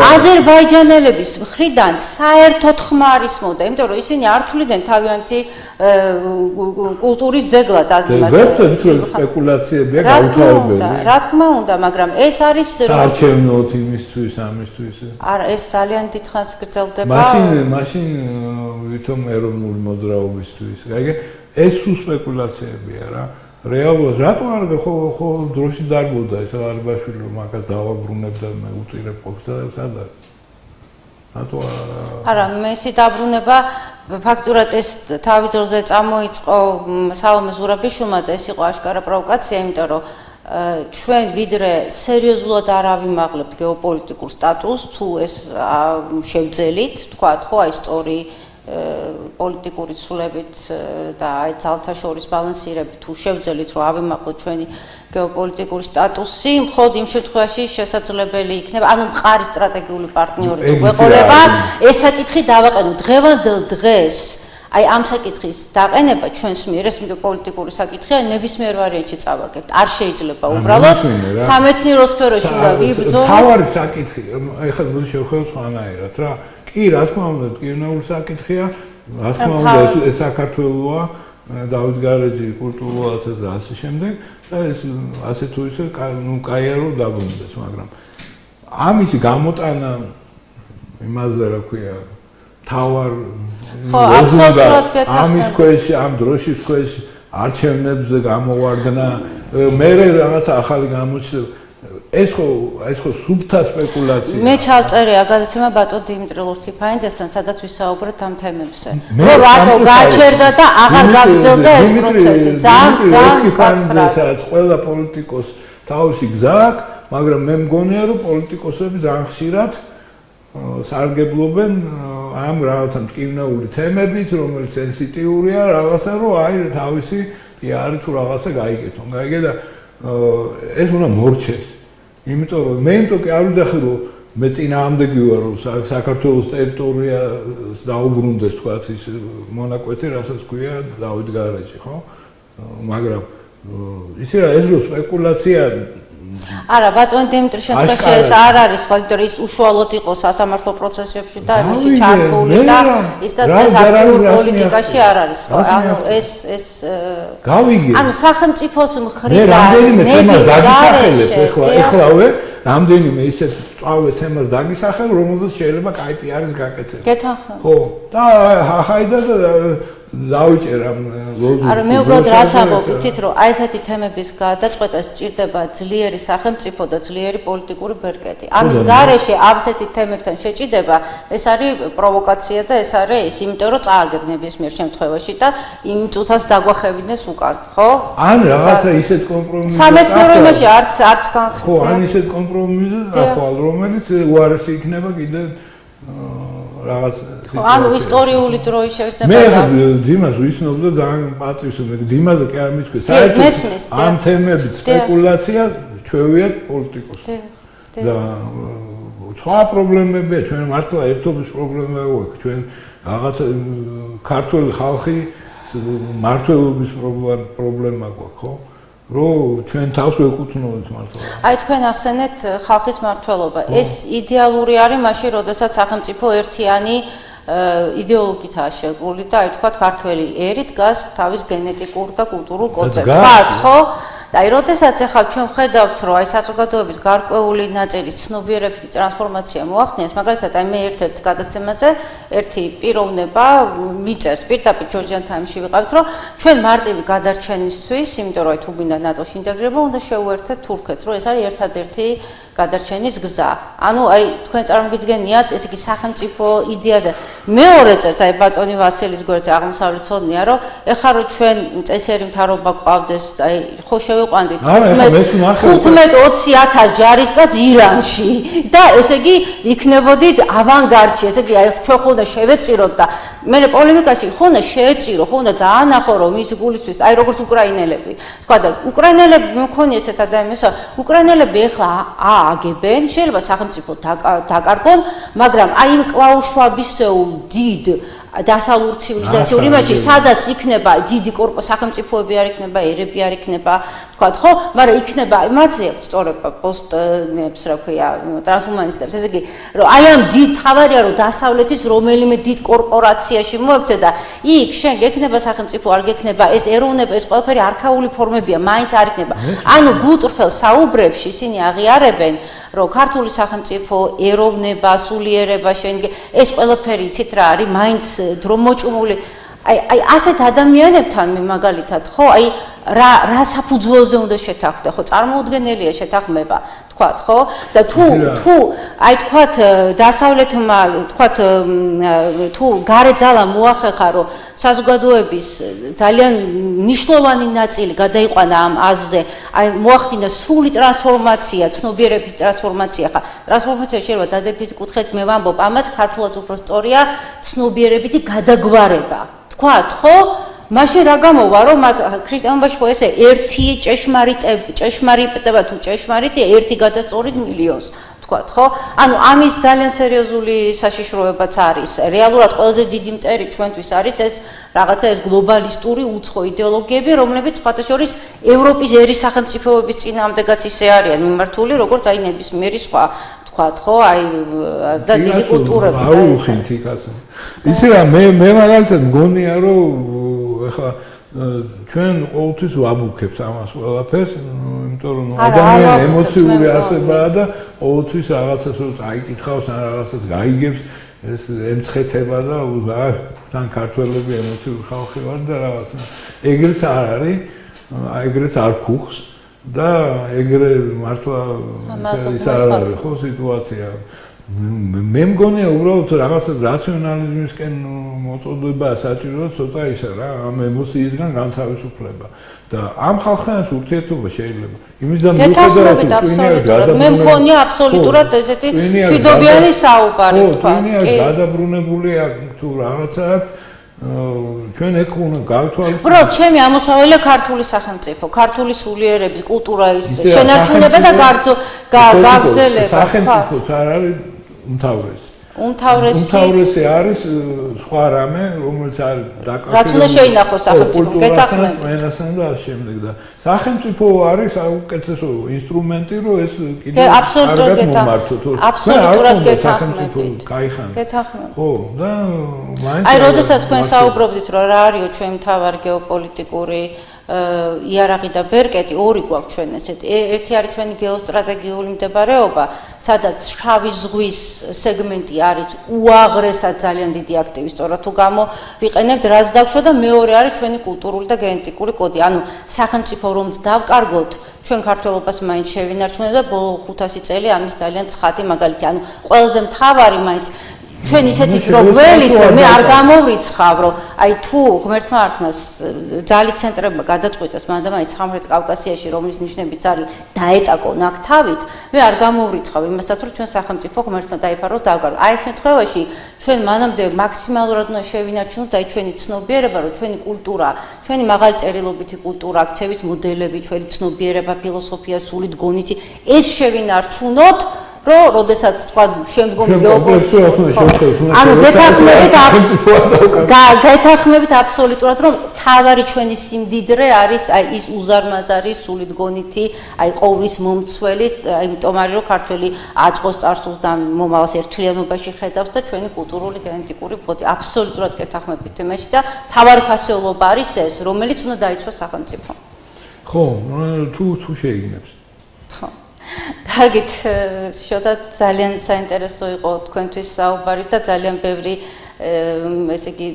აზერბაიჯანელების მხრიდან საერთოდ ხმარისმოდა იმიტომ რომ ისინი არ თვლიდნენ თავიანთი კულტურის ძეგლად აზიმატს სპეკულაციებია გაუთავებელი. რა თქმა უნდა, მაგრამ ეს არის საარჩევნოთ იმისთვის, ამისთვის. არა, ეს ძალიან დიდხანს გრძელდება. მაშინ ვითომ ეროვნული მოძრაობისთვის. აი, ეს სულ სპეკულაციებია რა. რეალურად რატო არ ხო დროში დარბოდა ეს არბაშვილი რომ მაგას დავაბრუნებდა მე უწირებ ყოფს სადა. რატო არა, მესი დაბრუნება ფაქტურად ეს თავის დროზე წამოიწყო სალომე ზურაბიშვილმა და ეს იყო აშკარა პროვოკაცია, იმიტომ რომ ჩვენ ვიდრე სერიოზულად არ ავიმაღლებთ გეოპოლიტიკურ სტატუსს, თუ ეს შევძელით, თქვათ ხო, აი სწორი პოლიტიკური ცვლილებით და აი ძალთა შორის ბალანსირებით თუ შევძელით რომ ავიმაღლოთ ჩვენი გეოპოლიტიკური სტატუსი, მხოლოდ იმ შემთხვევაში შესაძლებელი იქნება, ანუ მყარი სტრატეგიული პარტნიორი თუ გვეყოლება, ეს საკითხი დავაყენოთ დღევანდელ დღეს. აი ამ საკითხის დაყენება ჩვენს მიერ ეს პოლიტიკური საკითხია, ნებისმიერ ვარიანტში წავაგებთ. არ შეიძლება უბრალოდ სამეცნიერო სფეროში უნდა ვიბრძოლოთ. თავარი საკითხი, ეხლა შევხედოთ სხვანაირად რა. კი, რა თქმა უნდა, კირნაული საკითხია, რა თქმა უნდა, ეს საქართველოა, დავით გარეჯი კულტურულად და ასე შემდეგ და ეს ასე თუ ისე, ну, კაია რომ დაბრუნდეს, მაგრამ ამისი გამოტანა იმაზე რა ქვია, თავარ ამის ქვეშ, ამ დროშის ქვეშ არჩევნებზე გამოვარდნა, მე რაღაცა ახალი გამოჩნდა ეს ხო სუბთა სპეკულაცია. მე ჩავწერე აგადაცემა ბატონ დიმიტრი ლურთიფაინძესთან, სადაც ვისაუბრეთ ამ თემებზე. რომ რატო გაჩერდა და აღარ გაგრძელდა ეს პროცესი. ძალიან მკაცრად. ყველა პოლიტიკოს თავისი გზა აქვს, მაგრამ მე მგონია რომ პოლიტიკოსები ძალიან ხშირად სარგებლობენ ამ რაღაცა მტკივნეული თემებით, რომელიც სენსიტიურია, რაღაცა რომ აი თავისი პიარი თუ რაღაცა გაიგეთონ. გაიგე და ეს უნდა მორჩეს. იმიტომ რომ მე იმიტომ კი არ ვიძახი რომ მე წინააღმდეგი ვარ რომ საქართველოს ტერიტორიას დაუბრუნდეს თქვა ის მონაკვეთი რასაც ქვია დავით გარეჯი ხო მაგრამ ისე რა ეს რო სპეკულაცია არა, ბატონ დიმიტრი შემთხვევაში ეს არ არის, თორემ ის უშუალოდ იყო სასამართლო პროცესებში და იმაში ჩართული და ის და დღეს აქტიურ პოლიტიკაში არ არის. ანუ ეს გავიგე. ანუ სახელმწიფოს მხრიდან მე რამდენიმე თემას დაგისახელებ ეხლავე, რამდენიმე ისე წავე თემას დაგისახებ, რომელზეც შეიძლება კაი პიარის გაკეთება. გეთანხმები. ხო, და ჰაიდა დავიჭერა ლოზუნგს. არა, მე უბრალოდ რას ამბობ, იცით რომ აი ესეთი თემების გადაწყვეტას სჭირდება ძლიერი სახელმწიფო და ძლიერი პოლიტიკური ბერკეტი. ამის გარეშე ასეთი თემებთან შეჭიდება, ეს არის პროვოკაცია და ეს არის ის, იმიტომ რომ წააგებ ნებისმიერ შემთხვევაში და იმ წუთას დაგვახევინეს უკან, ხო? ან რაღაცა ისეთ კომპრომისს სამეცნიეროში არც განხილდა. ხო, ან ისეთ კომპრომისს ახვალ, რომელიც უარესი იქნება კიდე რაღაც ანუ ისტორიული დროის შეგრძნება მე ძიმას ვიცნობ და ძალიან პატრიოტი მე ძიმაზე კი არ მითქვი საერთოდ ამ თემებით სპეკულაცია ჩვევიათ პოლიტიკოსი და სხვა პრობლემებია ჩვენ მართლა ერთობის პრობლემა გვაქვს ჩვენ რაღაც ქართული ხალხი მართლობის პრობლემა გვაქვს ხო რომ ჩვენ თავს ვეკუთვნოდეთ მართლა. აი თქვენ ახსენეთ ხალხის მართლობა. ეს იდეალური არის მაშინ, როდესაც სახელმწიფო ერთიანი იდეოლოგიითაა შეგული და აი თქვა ქართველი ერი დგას თავის გენეტიკურ და კულტურულ კოდზე. თქვათ, ხო? და აი როდესაც ახლა ჩვენ ხედავთ, რომ აი საზოგადოების გარკვეული ნაწილი ცნობიერებითი ტრანსფორმაცია მოახდინეს, მაგალითად აი მე ერთ-ერთ გადაცემაზე ერთი პიროვნება მიწერს პირდაპირ ჯორჯიან თაიმში ვიყავით, რომ ჩვენ მარტივი გადარჩენისთვის, იმიტომ რომ აი თუ გინდა ნატოში ინტეგრირება, უნდა შევუერთდეთ თურქეთს, რომ ეს არის ერთადერთი გადარჩენის გზა. ანუ აი თქვენ წარმოგიდგენიათ, ესე იგი სახელმწიფო იდეაზე მეორე წელს აი ბატონი ვასილის გვერდზე აღმოსავლეთ ცოდნია, რომ ეხლა რომ ჩვენ წესიერი მთავრობა გვყავდეს, აი ხო შევიყვანდით 15-20000 ჯარისკაც ირანში და ესე იგი იქნებოდით ავანგარდში, ესე იგი აი ჩვენ ხო უნდა შევეწიროთ და მე პოლემიკაში ხო უნდა შეეწირო, ხო უნდა დაანახო რომ ის გულისთვის, აი როგორც უკრაინელები, თქვა და უკრაინელები მქონია ესეთ ადამიანს, უკრაინელები ეხლა აგებენ, შეიძლება სახელმწიფო დაკარგონ, მაგრამ აი იმ კლაუშვაბისეულ დიდ დასავლურ ცივილიზაციურ იმაში, სადაც იქნება დიდი სახელმწიფოები არ იქნება, ერები არ იქნება, თქვათ, ხო, მაგრამ იქნება იმაზე სწორედ პოსტ-მეებს, რა ქვია, ტრანსჰუმანისტებს, ესე იგი, რომ აი ამ დიდ თავარია, რომ დასავლეთის რომელიმე დიდ კორპორაციაში მოექცე და იქ შენ გექნება სახელმწიფო, არ გექნება, ეს ეროვნება, ეს ყველაფერი არქაული ფორმებია, მაინც არ იქნება. ანუ გულწრფელ საუბრებში ისინი აღიარებენ რომ ქართული სახელმწიფო ეროვნება, სულიერება, ეს ყველაფერი იცით რა არის, მაინც დრომოჭუმული. აი ასეთ ადამიანებთან მე მაგალითად ხო, აი რა საფუძველზე უნდა შეთანხმდე, ხო, წარმოუდგენელია შეთანხმება, თქვათ, ხო? და თუ აი თქვათ დასავლეთმა, თქვათ თუ გარე ძალა მოახერხა, რომ საზოგადოების ძალიან მნიშვნელოვანი ნაწილი გადაიყვანა ამ აზრზე, აი მოახდინა სრული ტრანსფორმაცია, ცნობიერების ტრანსფორმაცია, ხა ტრანსფორმაცია შეიძლება დადებითი კუთხით მე ვამბობ, ამას ქართულად უფრო სწორია ცნობიერებითი გადაგვარება. თქვათ, ხო? მაშინ რა გამოვა, რომ ქრისტიანობაში ხო ესე ერთი ჭეშმარიტება თუ ჭეშმარიტია ერთი გადასწორით მილიონს, თქვათ, ხო? ანუ ამის ძალიან სერიოზული საშიშროებაც არის. რეალურად ყველაზე დიდი მტერი ჩვენთვის არის ეს რაღაცა ეს გლობალისტური უცხო იდეოლოგიები, რომლებიც სხვათა შორის ევროპის ერი სახელმწიფოების წინააღმდეგაც ისე არიან მიმართული, როგორც აი ნებისმიერი სხვა თქვათ, ხო, აი და დიდი კულტურების აი უხინთ იქასე. ისე რა მე მაგალითად მგონია რომ ეხლა ჩვენ ყოველთვის ვაბუქებთ ამას ყველაფერს, იმიტომ რომ ადამიანი ემოციური არსებაა და ყოველთვის რაღაცას რო წაიკითხავს ან რაღაცას გაიგებს, ეს ემცხეთება და თან ქართველები ემოციური ხალხი ვარ და რაღაცა. ეგრეც არ არის, ეგრეც არ ქუხს და ეგრე მართლა ის არ არის ხო სიტუაცია. მე მგონია უბრალოდ რაღაცა რაციონალიზმისკენ მოწოდება საჭირო ცოტა ისე რა ამ ემოციისგან განთავისუფლება და ამ ხალხთან ურთიერთობა შეიძლება იმის და მიუხედავად მე მგონია აბსოლუტურად ესეთი მშვიდობიანი საუბარი თქვა კი გადაბრუნებული თუ რაღაცა ჩვენ ეგ უნდა გავთვალისწინოთ. უბრალოდ ჩემი ამოსავალია ქართული სახელმწიფო, ქართული სულიერების კულტურა ის შენარჩუნება და გაგრძელება. სახელმწიფოც არ არის უმთავრესი. უმთავრესი არის სხვა რამე, რომელიც არის დაკავშირებული. რაც უნდა შეინახოს სახელმწიფომ, გეთანხმებით. მენასთან და ამ შემდეგ და სახელმწიფო არის უკეთესო ინსტრუმენტი, რომ ეს კიდე აბსოლუტურად გეთანხმებით. აბსოლუტურად გეთანხმებით. გეთანხმებით. ხო, და მაინც აი, როდესაც თქვენ საუბრობდით, რომ რა არისო ჩვენ მთავარი გეოპოლიტიკური იარაღი და ბერკეტი, ორი გვაქვს ჩვენ ესეთი. ერთი არის ჩვენი გეოსტრატეგიული მდებარეობა, სადაც შავი ზღვის სეგმენტი არის უაღრესად ძალიან დიდი აქტივი, სწორად თუ გამოვიყენებთ, რაც დავშვა და მეორე არის ჩვენი კულტურული და გენეტიკური კოდი. ანუ სახელმწიფო რომც დავკარგოთ, ჩვენ ქართველობას მაინც შევინარჩუნებთ და ბოლო 500 წელი ამის ძალიან ცხადი მაგალითი. ანუ ყველაზე მთავარი მაინც ჩვენ ისეთი დრო ველის მე არ გამოვრიცხავ რომ აი თუ ღმერთმა არქნას ძალის ცენტრებმა გადაწყვიტეს მანდამაინც სამხრეთ კავკასიაში რომლის ნიშნებიც არის დაეტაკო ნაკთავით მე არ გამოვრიცხავ იმასაც რომ ჩვენ სახელმწიფო ღმერთმა დაიფაროს დავკარგო აი ამ შემთხვევაში ჩვენ მანამდე მაქსიმალურად უნდა შევინარჩუნოთ აი ჩვენი ცნობიერება რომ ჩვენი კულტურა ჩვენი მაღალი წერილობითი კულტურა აქცევის მოდელები ჩვენი ცნობიერება ფილოსოფია სულით გონითი ეს შევინარჩუნოთ რომ როდესაც თქვა შემდგომი გეოპოლიტიკა ანუ გეთანხმებით აბსოლუტურად რომ თავარი ჩვენი სიმდიდრე არის აი ის უზარმაზარი სულით გონითი აი ყოვლის მომცველი იმიტომ არის რომ ქართველი აწყოს წარსულს და მომავალს ერთლიანობაში ხედავს და ჩვენი კულტურული გენეტიკური ფონდი აბსოლუტურად გეთანხმებით იმაში და თავარი ფასეულობა არის ეს რომელიც უნდა დაიცვას სახელმწიფომ ხო თუ შეიგნებს ხო კარგით, შოთა ძალიან საინტერესო იყო თქვენთვის საუბარი და ძალიან ბევრი ესე იგი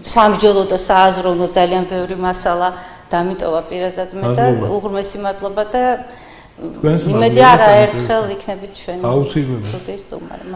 სამსჯელო და სააზროვნო ძალიან ბევრი მასალა დამიტოვა პირადად მე და უღრმესი მადლობა და იმედი არაერთხელ იქნებით ჩვენი აუცილებლად სტუმარი